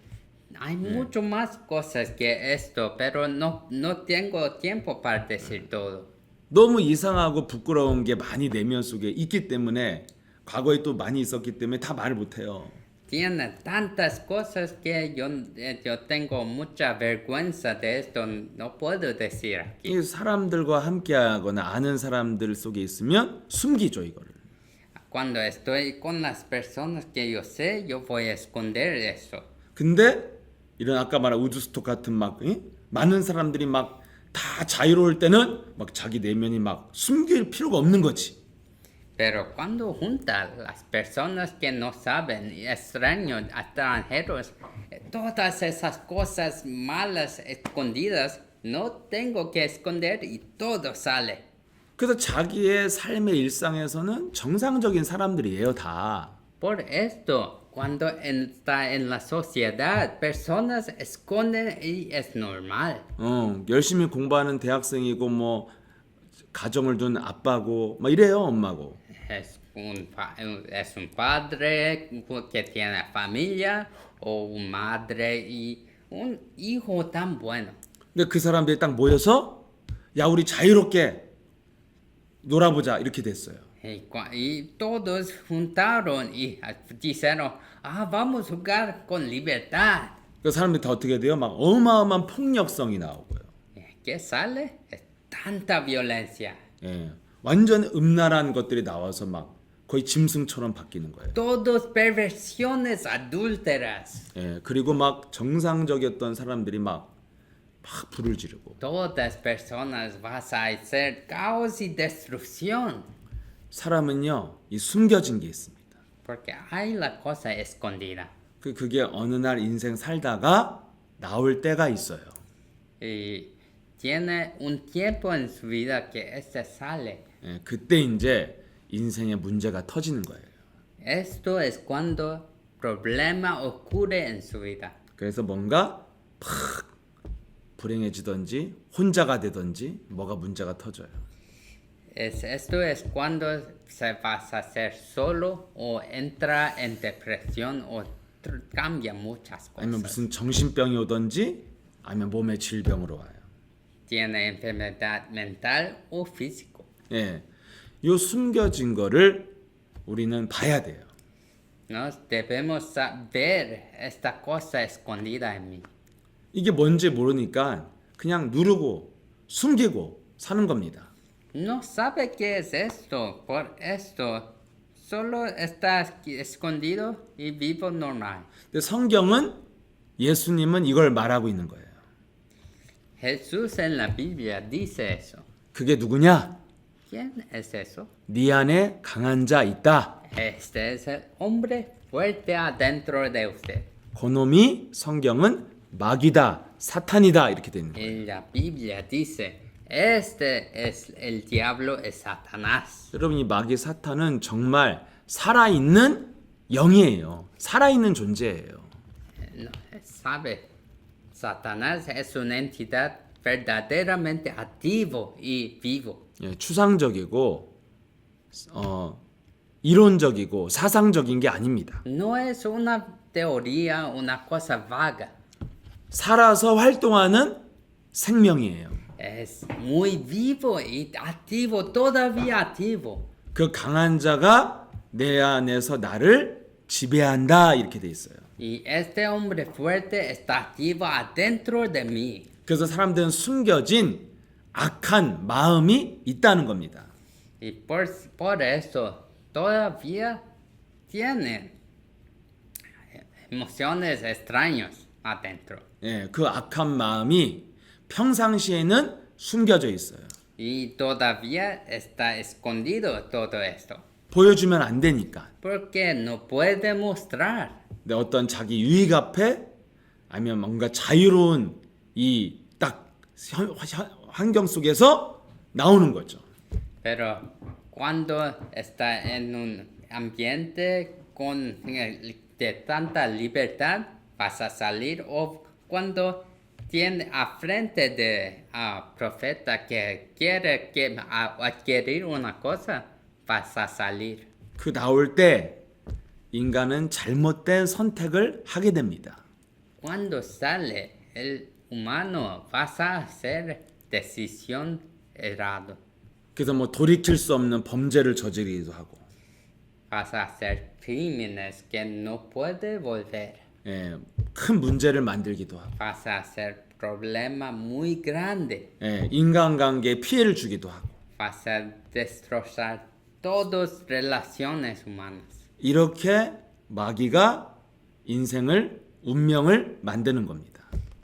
Hay mucho más cosas que esto, pero no tengo tiempo para decir todo. 너무 이상하고 부끄러운 게 많이 내면 속에 있기 때문에 과거에 또 많이 있었기 때문에 다 말을 못 해요. Tiene tantas cosas que yo tengo mucha vergüenza de esto, no puedo decir aquí. 이 사람들과 함께하거나 아는 사람들 속에 있으면 숨기죠, 이거를. Cuando estoy con las personas que yo sé, yo voy a esconder eso. 근데 이런 아까 말한 우드스톡 같은 막 많은 사람들이 막 다 자유로울 때는 막 자기 내면이 막 숨길 필요가 없는 거지. Pero cuando juntan las personas que no saben, extraños, extranjeros, todas esas cosas malas escondidas, No tengo que esconder y todo sale. 그래서 자기의 삶의 일상에서는 정상적인 사람들이에요, 다. Por esto, cuando está en la sociedad, personas esconden y es normal. 열심히 공부하는 대학생이고 뭐 가정을 둔 아빠고 막 이래요, 엄마고. Es un padre que tiene familia o un madre y un hijo tan bueno. 근데 그 사람들이 딱 모여서 야, 우리 자유롭게 놀아보자 이렇게 됐어요. Y todos juntaron y dijeron, vamos a jugar con libertad. 그 사람들이 다 어떻게 돼요? 막 어마어마한 폭력성이 나오고요. ¿Qué sale? Es tanta violencia. 예, 완전 음란한 것들이 나와서 막 거의 짐승처럼 바뀌는 거예요. Todos perversiones adúlteras. 예, 그리고 막 정상적이었던 사람들이 막 불을 지르고. Todas personas vas a hacer caos y destrucción. 사람은요, 이 숨겨진 게 있습니다. Porque hay la cosa escondida. 그게 어느 날 인생 살다가 나올 때가 있어요. Y tiene un tiempo en su vida que este sale. 예, 그때 이제 인생의 문제가 터지는 거예요. Esto es cuando problema ocurre en su vida. 그래서 뭔가 팍 불행해지든지 혼자가 되든지 뭐가 문제가 터져요. Esto es cuando se vas a hacer solo o entra en depresión o cambia muchas 아니면 cosas. 무슨 정신병이 오든지 아니면 몸의 질병으로 와요. Tiene enfermedad mental o físico. 예, 요 숨겨진 거를 우리는 봐야 돼요. Nos debemos saber esta cosa escondida en mí. 이게 뭔지 모르니까 그냥 누르고 숨기고 사는 겁니다. No sabe qué es esto, por esto solo está escondido y vivo normal. 근데 성경은 예수님은 이걸 말하고 있는 거예요. Jesús en la Biblia dice eso. 그게 누구냐? ¿Quién es eso? 네 안에 강한 자 있다. Este es el hombre fuerte adentro de usted. 그놈이 성경은 마귀다, 사탄이다 이렇게 되는 거예요. En la Biblia dice, este es el diablo, es Satanás. 여러분 이 마귀 사탄은 정말 살아있는 영이에요. 살아있는 존재예요. No, sabe, Satanás es una entidad verdaderamente activo y vivo. 예, 추상적이고 이론적이고 사상적인 게 아닙니다. No es una teoría, una cosa vaga. 살아서 활동하는 생명이에요. Es muy vivo y activo, todavía activo. 그 강한 자가 내 안에서 나를 지배한다 이렇게 돼 있어요. Y este hombre fuerte está activo adentro de mí. 그래서 사람들은 숨겨진 악한 마음이 있다는 겁니다. Y por eso todavía tienen emociones extrañas adentro. 예, 그 악한 마음이 평상시에는 숨겨져 있어요. Y todavía está escondido todo esto. 보여주면 안 되니까. Porque no puede mostrar. 근데 어떤 자기 유익 앞에 아니면 뭔가 자유로운 이 딱 환경 속에서 나오는 거죠. Pero cuando está en un ambiente de tanta libertad, vas a salir. O cuando tiene a frente de profeta que quiere adquirir una cosa, vas a salir. 그 나올 때 인간은 잘못된 선택을 하게 됩니다. Cuando sale el humano, vas a hacer decisión errada. 그래서 뭐 돌이킬 수 없는 범죄를 저지르기도 하고, Vas a hacer crímenes que no puede volver. 예, 큰 문제를 만들기도 하고, Vas a hacer problema muy grande. 예, 인간관계에 피해를 주기도 하고, Vas a destrozar todas relaciones humanas. 이렇게 마귀가 인생을 운명을 만드는 겁니다.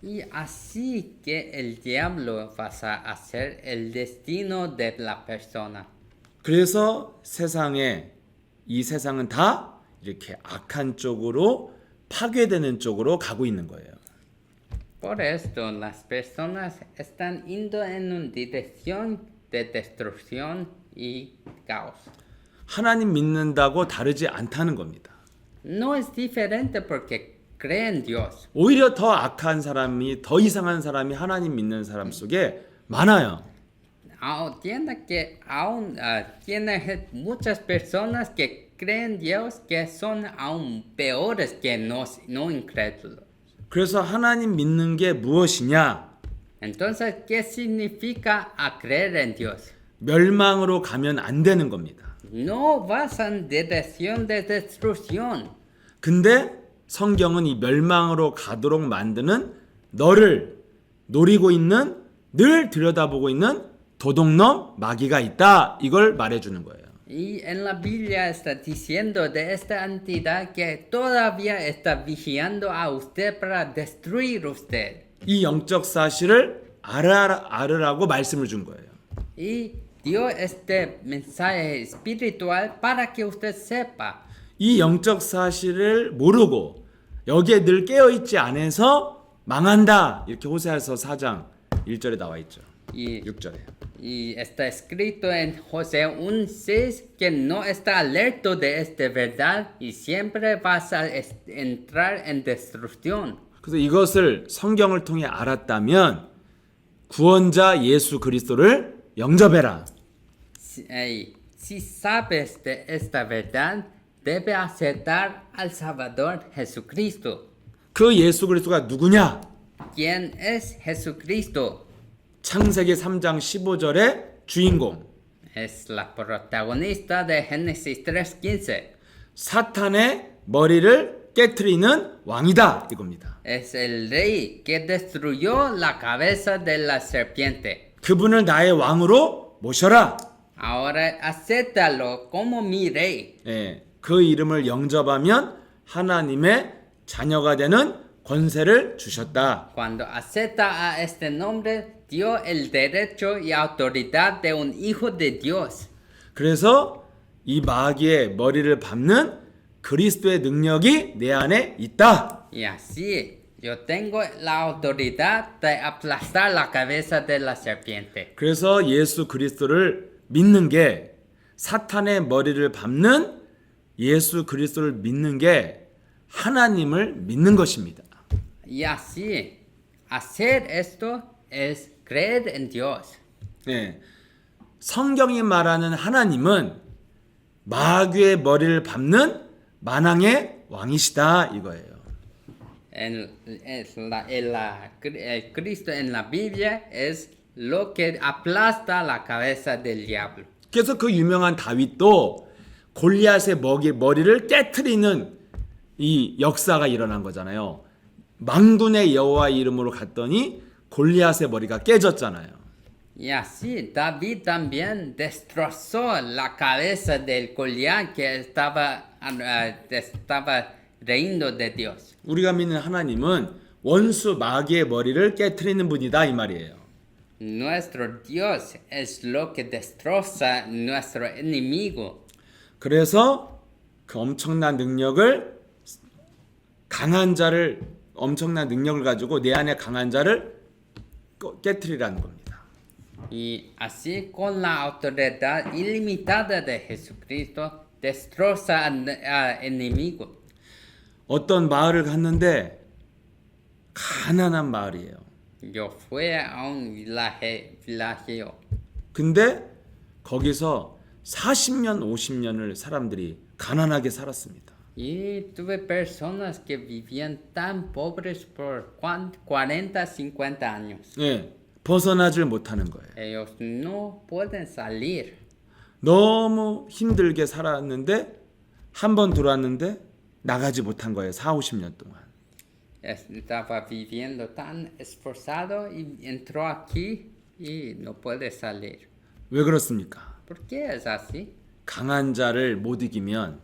Y así que el diablo vas a hacer el destino de la persona. 그래서 이 세상은 다 이렇게 악한 쪽으로 파괴되는 쪽으로 가고 있는 거예요. Por esto, las personas están yendo en una dirección de destrucción y caos. 하나님 믿는다고 다르지 않다는 겁니다. No es diferente porque creen Dios. 오히려 더 악한 사람이, 더 이상한 사람이 하나님 믿는 사람 속에 많아요. Tiene muchas personas que creen Dios que son aún peores que no incrédulos. 그래서 하나님 믿는 게 무엇이냐? Entonces, ¿qué significa a creer en Dios? 멸망으로 가면 안 되는 겁니다. No vas en dirección de destrucción. 근데 성경은 이 멸망으로 가도록 만드는 너를 노리고 있는, 늘 들여다보고 있는 도둑놈 마귀가 있다. 이걸 말해주는 거예요. Y en la Biblia está diciendo de esta entidad que todavía está vigilando a usted para destruir usted. 이 영적 사실을 알으라고 말씀을 준 거예요. Y dio este mensaje espiritual para que usted sepa. 이 영적 사실을 모르고 여기에 늘 깨어있지 않아서 망한다. 이렇게 호세아서 4장 1절에 나와 있죠. Y 6절에. Y está escrito en José 1:6 que no está alerto de esta verdad y siempre vas a entrar en destrucción. 그래서 이것을 성경을 통해 알았다면 구원자 예수 그리스도를 영접해라. Si sabes de esta verdad, debe aceptar al Salvador Jesucristo. 그 예수 그리스도가 누구냐? ¿Quién es Jesucristo? 창세기 3장 15절의 주인공. Es la protagonista de Génesis 3:15. 사탄의 머리를 깨트리는 왕이다. 이겁니다. Es el rey que destruyó la cabeza de la serpiente. 그분을 나의 왕으로 모셔라. Ahora acéptalo como mi rey. 예, 그 이름을 영접하면 하나님의 자녀가 되는 권세를 주셨다. Cuando acepta a este nombre, dio el derecho y autoridad de un hijo de Dios. 그래서 이 마귀의 머리를 밟는 그리스도의 능력이 내 안에 있다. Y así yo tengo la autoridad de aplastar la cabeza de la serpiente. 그래서 예수 그리스도를 믿는 게, 사탄의 머리를 밟는 예수 그리스도를 믿는 게 하나님을 믿는 것입니다. Y así hacer esto es creer en Dios. 네. 성경이 말하는 하나님은 마귀의 머리를 밟는 만왕의 왕이시다 이거예요. El Cristo en la Biblia es lo que aplasta la cabeza del diablo. 그래서 그 유명한 다윗도 골리앗의 머리를 깨트리는 이 역사가 일어난 거잖아요. 만군의 여호와 이름으로 갔더니 골리앗의 머리가 깨졌잖아요. Y así David también destrozó la cabeza del Goliat que estaba reino de Dios. 우리가 믿는 하나님은 원수 마귀의 머리를 깨트리는 분이다 이 말이에요. Nuestro Dios es lo que destroza nuestro enemigo. 그래서 그 엄청난 능력을 엄청난 능력을 가지고 내 안에 강한 자를 깨트리라는 겁니다. Y así con la autoridad ilimitada de Jesucristo destroza al enemigo. 어떤 마을을 갔는데 가난한 마을이에요. Yo fui a un villaje. 근데 거기서 40년, 50년을 사람들이 가난하게 살았습니다. Y tuve personas que vivían tan pobres por 40, 50 años. 예, 벗어나질 못하는 거예요. Ellos no pueden salir. 너무 힘들게 살았는데 한 번 들어왔는데 나가지 못한 거예요. 4, 50년 동안. Estaba viviendo tan esforzado y entró aquí y no puede salir. 왜 그렇습니까? ¿Por qué es así? 강한 자를 못 이기면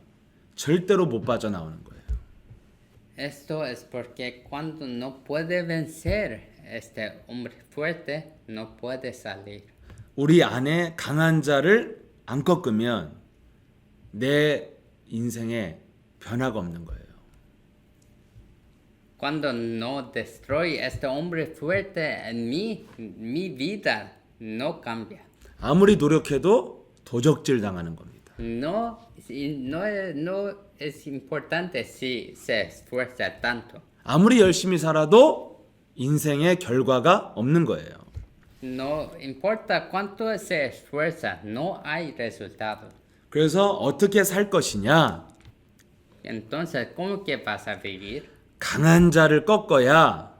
절대로 못 빠져나오는 거예요. Esto es porque cuando no puede vencer este hombre fuerte, no puede salir. 우리 안에 강한 자를 안 꺾으면 내 인생에 변화가 없는 거예요. cuando no destruye este hombre fuerte en mí, mi vida no cambia. 아무리 노력해도 도적질 당하는 겁니다. No, no es importante si se esfuerza tanto. 아무리 열심히 살아도 인생의 결과가 없는 거예요. No importa cuánto se esfuerza, no hay resultado. 그래서 어떻게 살 것이냐? Entonces, ¿cómo que vas a vivir? 강한 자를 꺾어야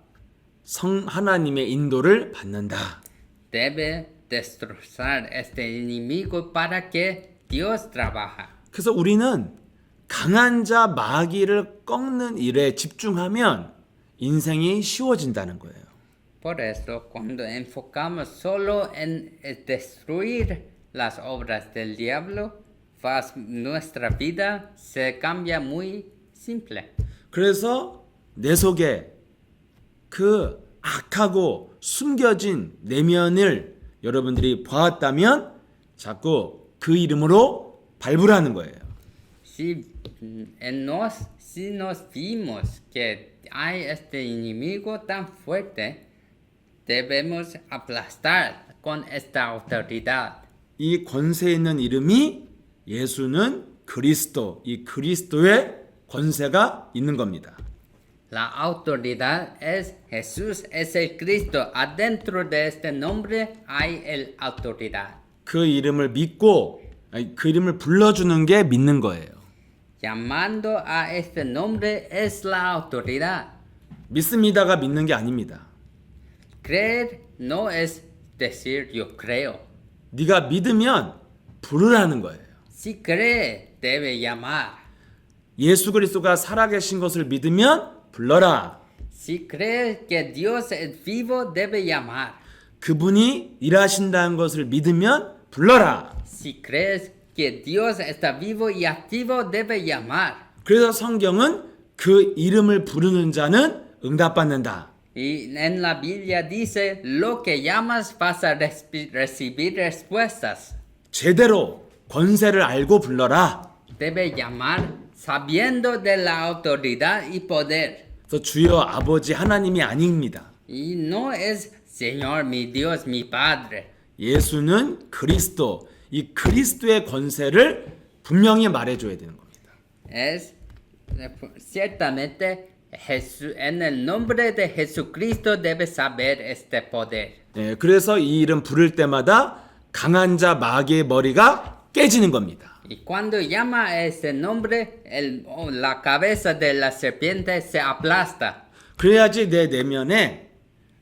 하나님의 인도를 받는다. Debe destrozar este enemigo para que Dios trabaja. 그래서 우리는 강한 자 마귀를 꺾는 일에 집중하면 인생이 쉬워진다는 거예요. Por eso, cuando enfocamos solo en destruir las obras del diablo, nuestra vida se cambia muy simple. 그래서 내 속에 그 악하고 숨겨진 내면을 여러분들이 보았다면 자꾸 그 이름으로 발부하는 거예요. Si nos vimos que hay este enemigo tan fuerte, debemos aplastar con esta autoridad. 이 권세 있는 이름이 예수는 그리스도, 이 그리스도의 권세가 있는 겁니다. La autoridad es Jesús, es el Cristo. Adentro de este nombre hay el autoridad. 그 이름을 믿고 그 이름을 불러주는 게 믿는 거예요. Llamando a este nombre es la autoridad. 믿습니다가 믿는 게 아닙니다. Creer no es decir yo creo. 네가 믿으면 부르라는 거예요. Si cree, debe llamar. 예수 그리스도가 살아계신 것을 믿으면 불러라. Si cree que Dios es vivo, debe llamar. 그분이 일하신다는 것을 믿으면 불러라. Si crees que Dios está vivo y activo, debe llamar. 그래서 성경은 그 이름을 부르는 자는 응답받는다. Y en la Biblia dice, lo que llamas vas a recibir respuestas. 제대로 권세를 알고 불러라. Debe llamar sabiendo de la autoridad y poder. 그래서 주여 아버지 하나님이 아닙니다. Y no es Señor, mi Dios, mi Padre. 예수는 그리스도, 이 그리스도의 권세를 분명히 말해줘야 되는 겁니다. Es ciertamente Jesús, en el nombre de Jesucristo debe saber este poder. 네, 그래서 이 이름 부를 때마다 강한 자 마귀의 머리가 깨지는 겁니다. Y cuando llama a este nombre, la cabeza de la serpiente se aplasta. 그래야지 내 내면에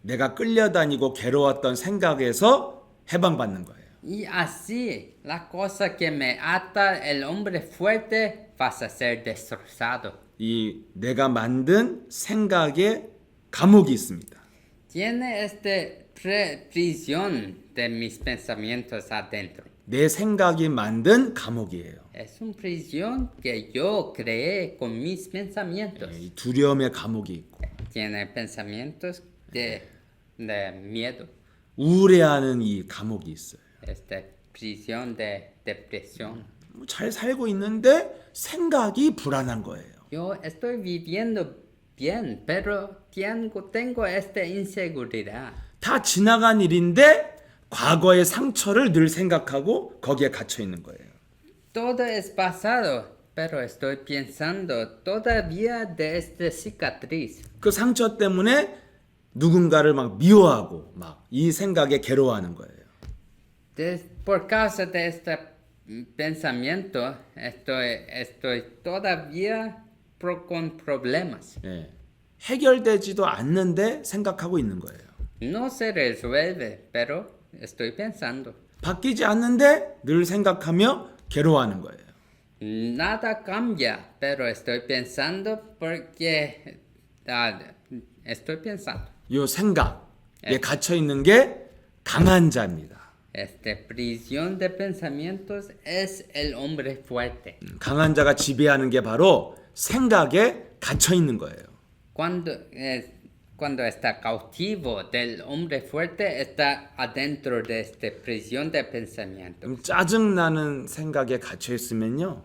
내가 끌려다니고 괴로웠던 생각에서 해방받는 거예요. Y así, la cosa que me ata, el hombre fuerte, vas a ser destrozado. 이 내가 만든 생각에 감옥이 있습니다. Tiene prisión de mis pensamientos adentro. 내 생각이 만든 감옥이에요. Es una prisión que yo creé con mis pensamientos. 이 두려움의 감옥이 있고 Tiene pensamientos de miedo. 우울해하는 이 감옥이 있어요. Prisión de depresión. 잘 살고 있는데 생각이 불안한 거예요. Yo estoy viviendo bien, pero tengo esta inseguridad. 다 지나간 일인데 과거의 상처를 늘 생각하고 거기에 갇혀 있는 거예요. Todo es pasado, pero estoy pensando todavía de esta cicatriz. 그 상처 때문에 누군가를 막 미워하고 막 이 생각에 괴로워하는 거예요. Por causa de este pensamiento, estoy todavía con problemas. 예. 해결되지도 않는데 생각하고 있는 거예요. No se resuelve, pero estoy pensando. 바뀌지 않는데 늘 생각하며 괴로워하는 거예요. Nada cambia, pero estoy pensando porque estoy pensando. 이 생각에 갇혀 있는 게 강한 자입니다. Prisión de pensamientos es el hombre fuerte. 강한 자가 지배하는 게 바로 생각에 갇혀 있는 거예요. Cuando está cautivo del hombre fuerte, está adentro de esta prisión de pensamiento. 짜증나는 생각에 갇혀 있으면요.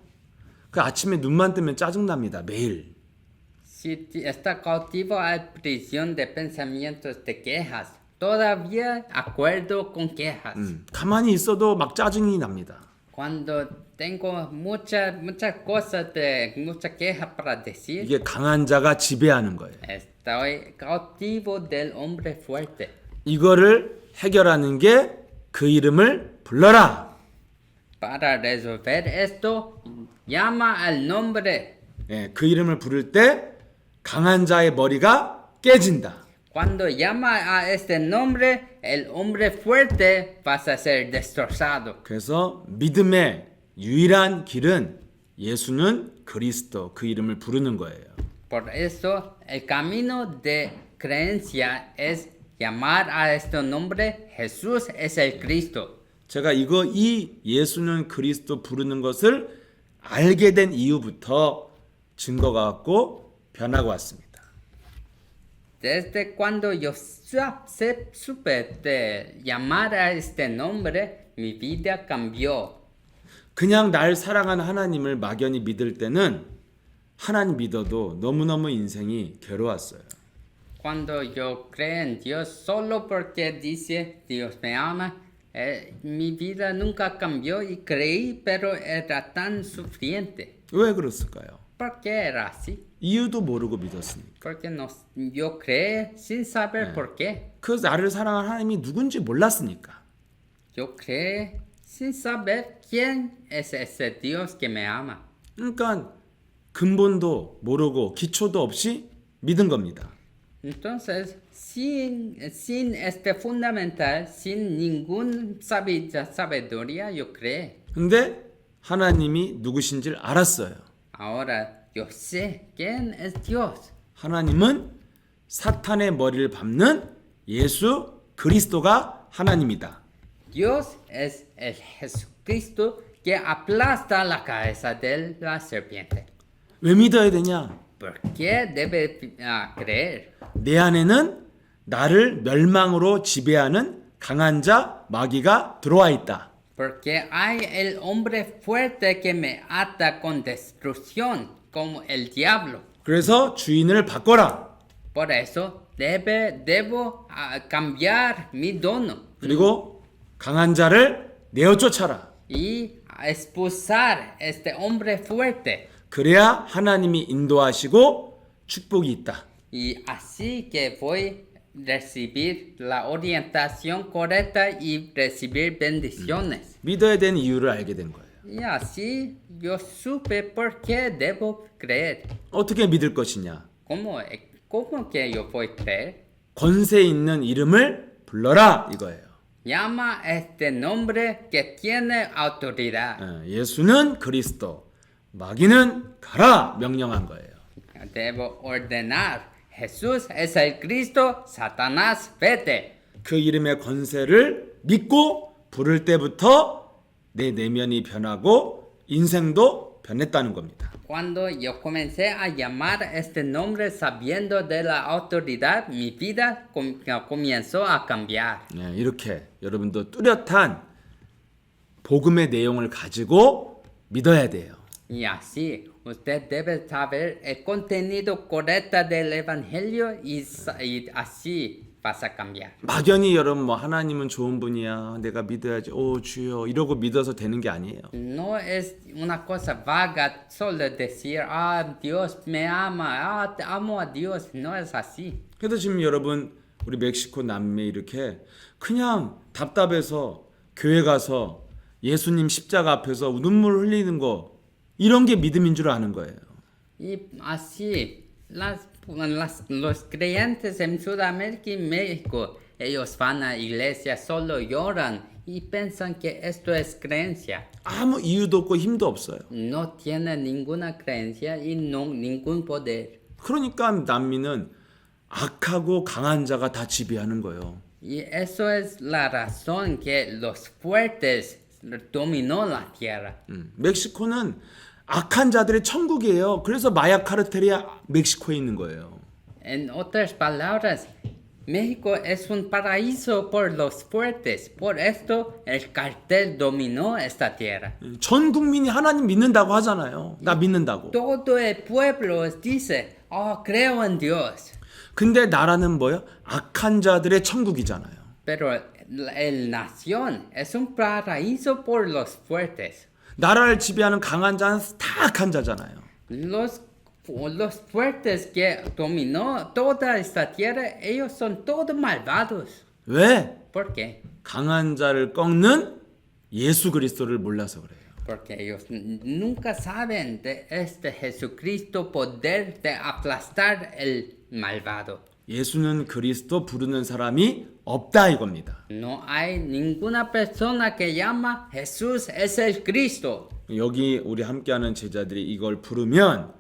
그 아침에 눈만 뜨면 짜증납니다. 매일. Si está cautivo a prisión de pensamientos de quejas, todavía acuerdo con quejas. 가만히 있어도 막 짜증이 납니다. Cuando tengo muchas cosas muchas quejas para decir, 이게 강한 자가 지배하는 거예요. estoy cautivo del hombre fuerte. 이거를 해결하는 게 그 이름을 불러라. Para resolver esto, llama al nombre. 예, 그 이름을 부를 때 강한 자의 머리가 깨진다. Cuando llama a este nombre, el hombre fuerte pasa a ser destrozado. 그래서 믿음의 유일한 길은 예수는 그리스도 그 이름을 부르는 거예요. Por eso, el camino de creencia es llamar a este nombre Jesús es el Cristo. 제가 이 예수는 그리스도 bu르는 것을 알게 된 이후부터 증거가 왔고 변화가 왔습니다. Desde cuando yo supe de llamar a este nombre, mi vida cambió. 그냥 날 사랑하는 하나님을 막연히 믿을 때는 하나님 믿어도 너무너무 인생이 괴로웠어요. Cuando yo creo en Dios solo porque dice Dios me ama, mi vida nunca cambió y creí, pero era tan sufriente. 왜 그랬을까요? ¿Por qué era así? 이유도 모르고 믿었으니까. Porque yo creé sin saber por qué. 그 나를 사랑하는 하나님이 누군지 몰랐으니까. Yo creé sin saber quién es ese Dios que me ama. 그러니까 근본도 모르고 기초도 없이 믿은 겁니다. Entonces, sin este fundamental, sin ningún sabiduría, yo creé. 근데 하나님이 누구신지를 알았어요. Ahora yo sé quién es Dios. 하나님은 사탄의 머리를 밟는 예수 그리스도가 하나님이다. Dios es el Jesucristo que aplasta la cabeza de la serpiente. 왜 믿어야 되냐? ¿Por qué debe creer? 내 안에는 나를 멸망으로 지배하는 강한 자 마귀가 들어와 있다. Porque hay el hombre fuerte que me ata con destrucción, como el diablo. 그래서 주인을 바꿔라. Por eso debo cambiar mi dono 그리고 강한 자를 내어 쫓아라. y expulsar este hombre fuerte. 그래야 하나님이 인도하시고 축복이 있다. Y así que voy a recibir la orientación correcta y recibir bendiciones. 믿어야 되는 이유를 알게 된 거예요. Y así yo supe por qué debo creer. 어떻게 믿을 것이냐? ¿Cómo que yo voy a creer? 권세 있는 이름을 불러라 이거예요. Llama este nombre que tiene autoridad. 예수는 그리스도, 마귀는 가라 명령한 거예요. Debo ordenar. Jesús es el Cristo, Satanás, vete. 그 이름의 권세를 믿고 부를 때부터 내 내면이 변하고 인생도 변했다는 겁니다. Cuando yo comencé a llamar este nombre sabiendo de la autoridad, mi vida comenzó a cambiar. 이렇게 여러분도 뚜렷한 복음의 내용을 가지고 믿어야 돼요. Y así, usted debe saber el contenido correcto del Evangelio y así vas a cambiar. 막연히 여러분 뭐 하나님은 좋은 분이야 내가 믿어야지 오 주여 이러고 믿어서 되는 게 아니에요. No es una cosa vaga solo decir, Dios me ama, amo a Dios. No es así. 그래도 지금 여러분 우리 멕시코 남미 이렇게 그냥 답답해서 교회 가서 예수님 십자가 앞에서 눈물 흘리는 거 이런 게 믿음인 줄 아는 거예요. Y así, los creyentes en Sudamérica y México, ellos van a iglesia, solo lloran y piensan que esto es creencia. 아무 이유도 없고 힘도 없어요. No tienen ninguna creencia y ningún poder. 그러니까 남미는 악하고 강한 자가 다 지배하는 거예요. Y eso es la razón que los fuertes dominó la tierra. 멕시코는 악한 자들의 천국이에요. 그래서 마약 카르텔이 멕시코에 있는 거예요. En otras palabras, México es un paraíso por los fuertes. Por esto el cartel dominó esta tierra. 전 국민이 하나님 믿는다고 하잖아요. 나 믿는다고. Todo el pueblo dice, oh, creo en Dios. 근데 나라는 뭐예요? 악한 자들의 천국이잖아요. Pero el nación es un paraíso por los fuertes. 나라를 지배하는 강한 자는 다 악한 자잖아요. Los fuertes que dominó toda esta tierra, ellos son todos malvados. 왜? ¿Por qué? 강한 자를 꺾는 예수 그리스도를 몰라서 그래요. Porque ellos nunca saben de este Jesucristo poder de aplastar el malvado. 예수는 그리스도 부르는 사람이 없다 이겁니다. No hay ninguna persona que llama Jesús es el Cristo. 여기 우리 함께하는 제자들이 이걸 부르면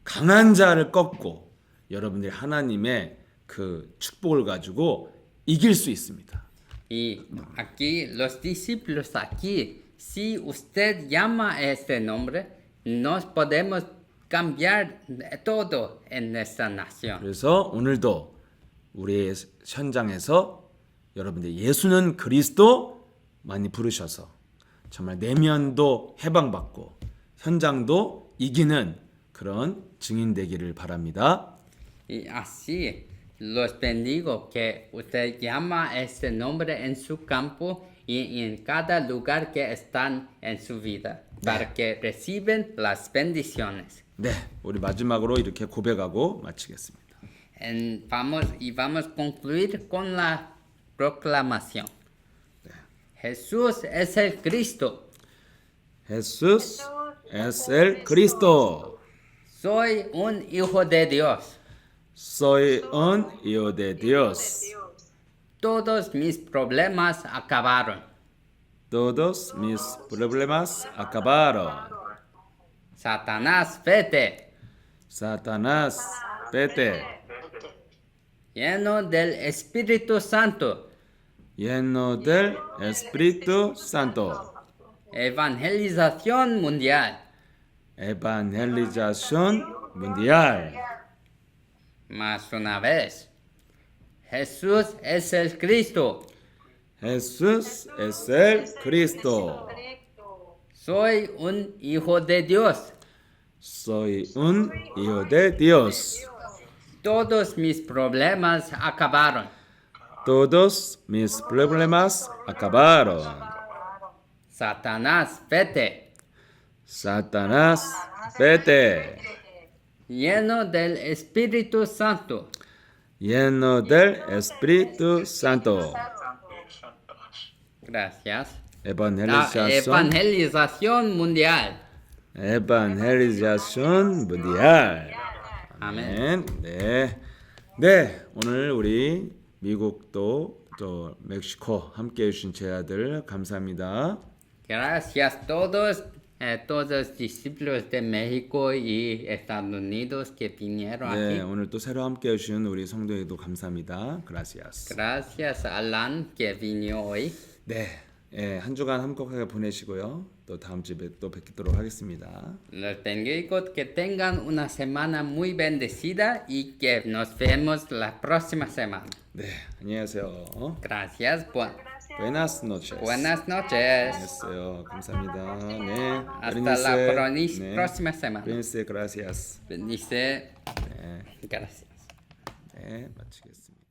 강한 자를 꺾고 여러분들이 하나님의 그 축복을 가지고 이길 수 있습니다. Y aquí los discípulos aquí, si usted llama este nombre, nos podemos cambiar todo en esta nación. 그래서 오늘도 우리의 현장에서 여러분들 예수는 그리스도 많이 부르셔서 정말 내면도 해방받고 현장도 이기는 그런 증인 되기를 바랍니다. Y así los bendigo que usted llama este nombre en su campo y en cada lugar que están en su vida para que reciben las bendiciones. 네, 우리 마지막으로 이렇게 고백하고 마치겠습니다. Vamos a concluir con la proclamación. Jesús es el Cristo. Jesús es el Cristo. Soy un hijo de Dios. Soy un hijo de Dios. Todos mis problemas acabaron. Todos mis problemas acabaron. Satanás, vete. Satanás, vete. Lleno del Espíritu Santo. Lleno del Espíritu Santo. Evangelización mundial. Evangelización mundial. Más una vez. Jesús es el Cristo. Jesús es el Cristo. Soy un hijo de Dios. Soy un hijo de Dios. Todos mis problemas acabaron. Todos mis problemas acabaron. Satanás, vete. Satanás, vete. Lleno del Espíritu Santo. Lleno del Espíritu Santo. Gracias. Evangelización mundial. Evangelización mundial. 아멘. 네. 네, 오늘 우리 미국도 또 멕시코 함께 해 주신 제자들 감사합니다. Gracias a todos los discípulos de México y Estados Unidos que vinieron 네, aquí. 오늘 또 새로 함께 해 주신 우리 성도에도 감사합니다. Gracias. Gracias a Alan que vino hoy. 네. 예, 한 주간 행복하게 보내시고요. 또 다음 주에 또 뵙도록 하겠습니다. Los bendigo que tengan una semana muy bendecida y que nos vemos la próxima semana. 네, 안녕하세요. Gracias. Buenas noches. Buenas noches. 안녕하세요. 감사합니다. 네. Hasta la próxima semana. Bendice, gracias. Bendice. 네, Gracias. 네, 마치겠습니다.